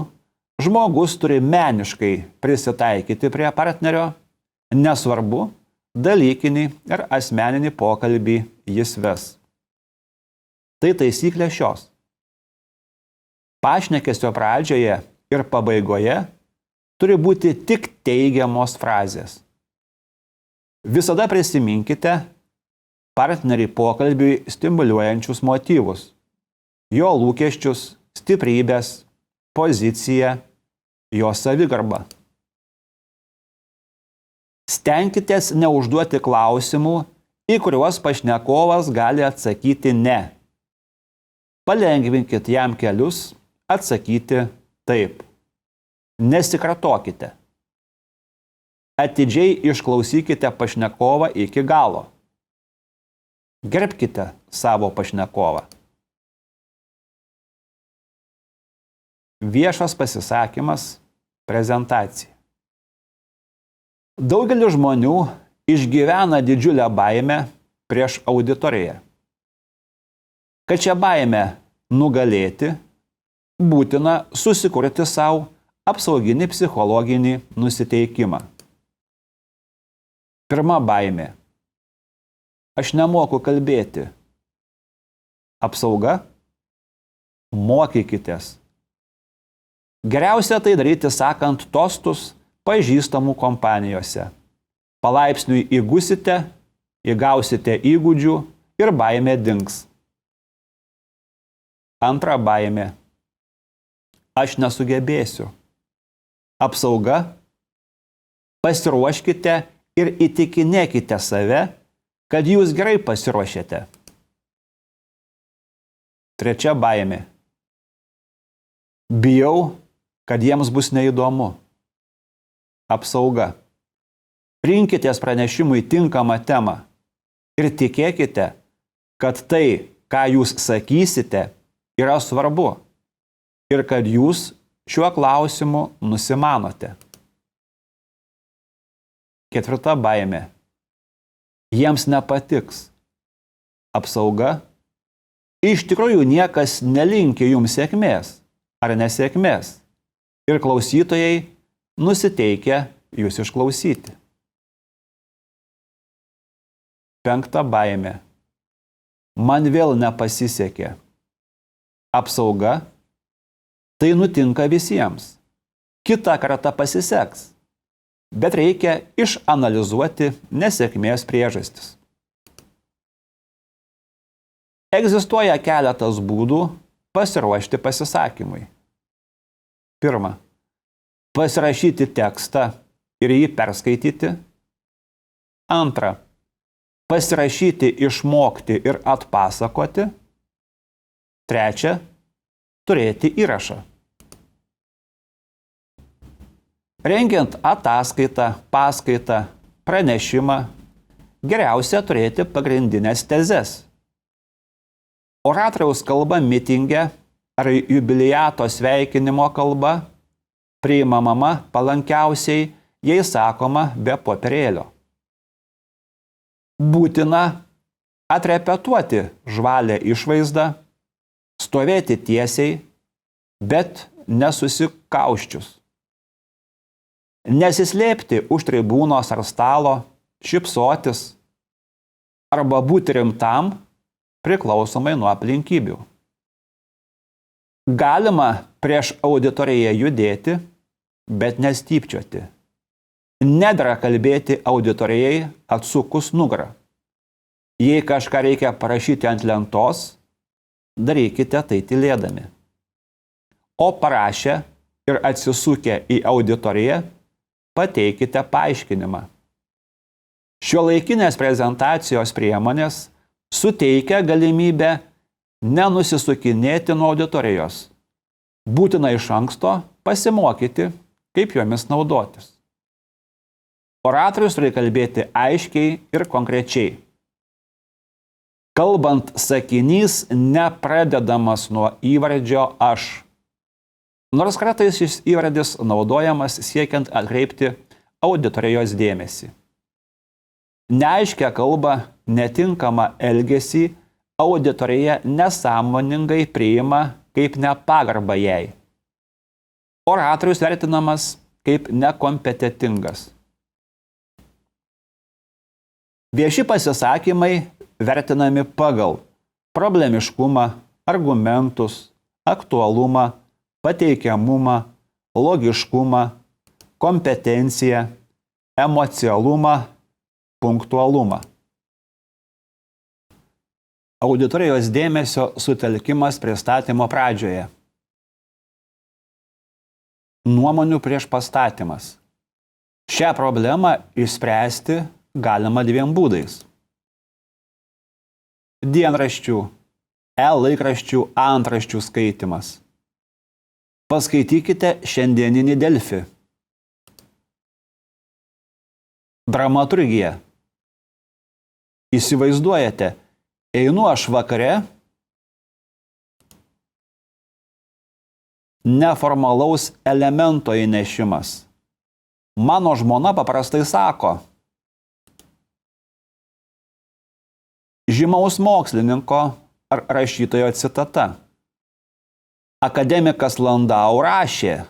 žmogus turi meniškai prisitaikyti prie partnerio, nesvarbu, dalykinį ir asmeninį pokalbį jis ves. Tai taisyklė šios. Pašnekesio pradžioje ir pabaigoje turi būti tik teigiamos frazės. Visada prisiminkite partnerį pokalbiui stimuliuojančius motyvus, jo lūkesčius, stiprybės, poziciją, jo savigarbą. Stenkitės neužduoti klausimų, į kuriuos pašnekovas gali atsakyti ne. Palengvinkit jam kelius atsakyti taip. Nesikartokite. Atidžiai išklausykite pašnekovą iki galo. Gerbkite savo pašnekovą. Viešas pasisakymas, prezentacija. Daugelis žmonių išgyvena didžiulę baimę prieš auditoriją. Kad šią baimę nugalėti, būtina susikurti savo apsauginį psichologinį nusiteikimą. Pirma baimė. Aš nemoku kalbėti. Apsauga. Mokykitės. Geriausia tai daryti sakant tostus pažįstamų kompanijose. Palaipsniui įgusite, įgausite įgūdžių ir baimė dings. Antra baimė. Aš nesugebėsiu. Apsauga. Pasiruoškite ir įtikinėkite save, kad jūs gerai pasiruošėte. Trečia baimė. Bijau, kad jiems bus neįdomu. Apsauga. Rinkitės pranešimui tinkamą temą ir tikėkite, kad tai, ką jūs sakysite, yra svarbu ir kad jūs šiuo klausimu nusimanote. Ketvirta baimė. Jiems nepatiks. Apsauga. Iš tikrųjų niekas nelinki jums sėkmės ar nesėkmės ir klausytojai nusiteikia jūs išklausyti. Penkta baimė. Man vėl nepasisekė. Apsauga. Tai nutinka visiems. Kitą kartą pasiseks. Bet reikia išanalizuoti nesėkmės priežastis. Egzistuoja keletas būdų pasiruošti pasisakymui. Pirma. Pasirašyti tekstą ir jį perskaityti. Antra. Pasirašyti, išmokti ir atpasakoti. Trečia. Turėti įrašą. Rengiant ataskaitą, paskaitą, pranešimą, geriausia turėti pagrindinės tezes. Oratoriaus kalba mitinge ar jubiliato sveikinimo kalba priimama palankiausiai, jei sakoma be popierėlio. Būtina atrepetuoti žvalę išvaizdą, stovėti tiesiai, bet nesusikauščius. Nesislėpti už tribūnos ar stalo, šypsotis arba būti rimtam priklausomai nuo aplinkybių. Galima prieš auditoriją judėti, bet nestypčioti. Nedera kalbėti auditorijai atsukus nugarą. Jei kažką reikia parašyti ant lentos, darykite tai tylėdami. O parašę ir atsisukę į auditoriją, pateikite paaiškinimą. Šiuolaikinės prezentacijos priemonės suteikia galimybę nenusisukinėti nuo auditorijos. Būtina iš anksto pasimokyti, kaip jomis naudotis. Oratorius turi kalbėti aiškiai ir konkrečiai. Kalbant, sakinys nepradedamas nuo įvardžio aš. Nors kartais šis įvardis naudojamas siekiant atkreipti auditorijos dėmesį. Neaiškia kalba, netinkamą elgesį auditorija nesąmoningai priima kaip nepagarbą jai. Oratorius vertinamas kaip nekompetentingas. Vieši pasisakymai vertinami pagal problemiškumą, argumentus, aktualumą, pateikiamumą, logiškumą, kompetenciją, emocialumą, punktualumą. Auditorijos dėmesio sutelkimas pristatymo pradžioje. Nuomonių priešpastatymas. Šią problemą išspręsti galima dviem būdais. Dienraščių, e-laikraščių antraščių skaitimas. Paskaitykite šiandieninį Delfi. Dramaturgija. Įsivaizduojate, einu aš vakare, neformalaus elemento įnešimas. Mano žmona paprastai sako, žymaus mokslininko ar rašytojo citata. Akademikas Landau rašė.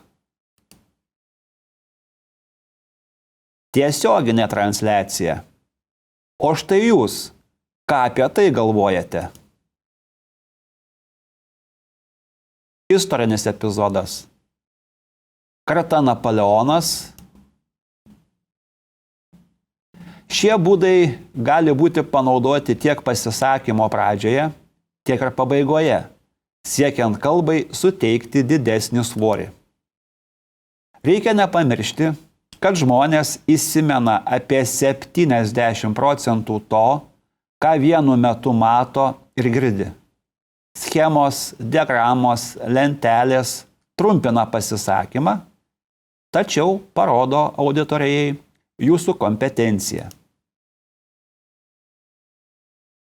Tiesioginė transliacija. O štai jūs, ką apie tai galvojate? Istorinis epizodas. Kartą Napoleonas. Šie būdai gali būti panaudoti tiek pasisakymo pradžioje, tiek ir pabaigoje, siekiant kalbai suteikti didesnį svorį. Reikia nepamiršti, kad žmonės įsimena apie 70% to, ką vienu metu mato ir girdi. Schemos, diagramos, lentelės trumpina pasisakymą, tačiau parodo auditorijai jūsų kompetenciją.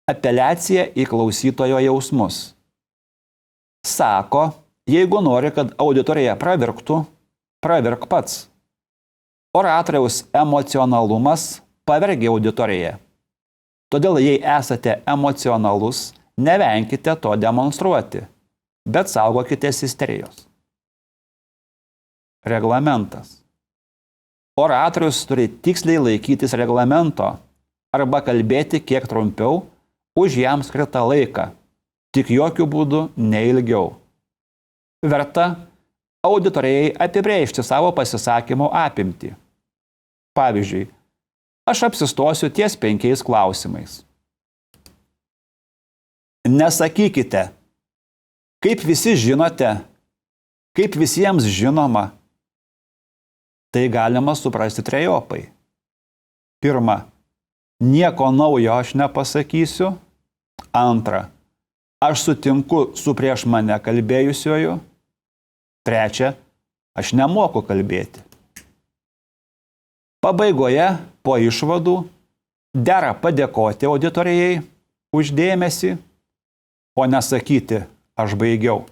Apeliacija į klausytojo jausmus. Sako, jeigu nori, kad auditorija pravirktų, pravirk pats. Oratoriaus emocionalumas pavergia auditoriją. Todėl, jei esate emocionalus, nevenkite to demonstruoti, bet saugokitės isterijos. Reglamentas. Oratorius turi tiksliai laikytis reglamento arba kalbėti kiek trumpiau už jam skirtą laiką, tik jokių būdų neilgiau. Verta auditorijai apibrėžti savo pasisakymo apimtį. Pavyzdžiui, aš apsistosiu ties 5 klausimais. Nesakykite, kaip visi žinote, kaip visiems žinoma. Tai galima suprasti trejopai. Pirma, nieko naujo aš nepasakysiu. Antra, aš sutinku su prieš mane kalbėjusioju. Trečia, aš nemoku kalbėti. Pabaigoje, po išvadų, dera padėkoti auditorijai už dėmesį, o nesakyti, aš baigiau.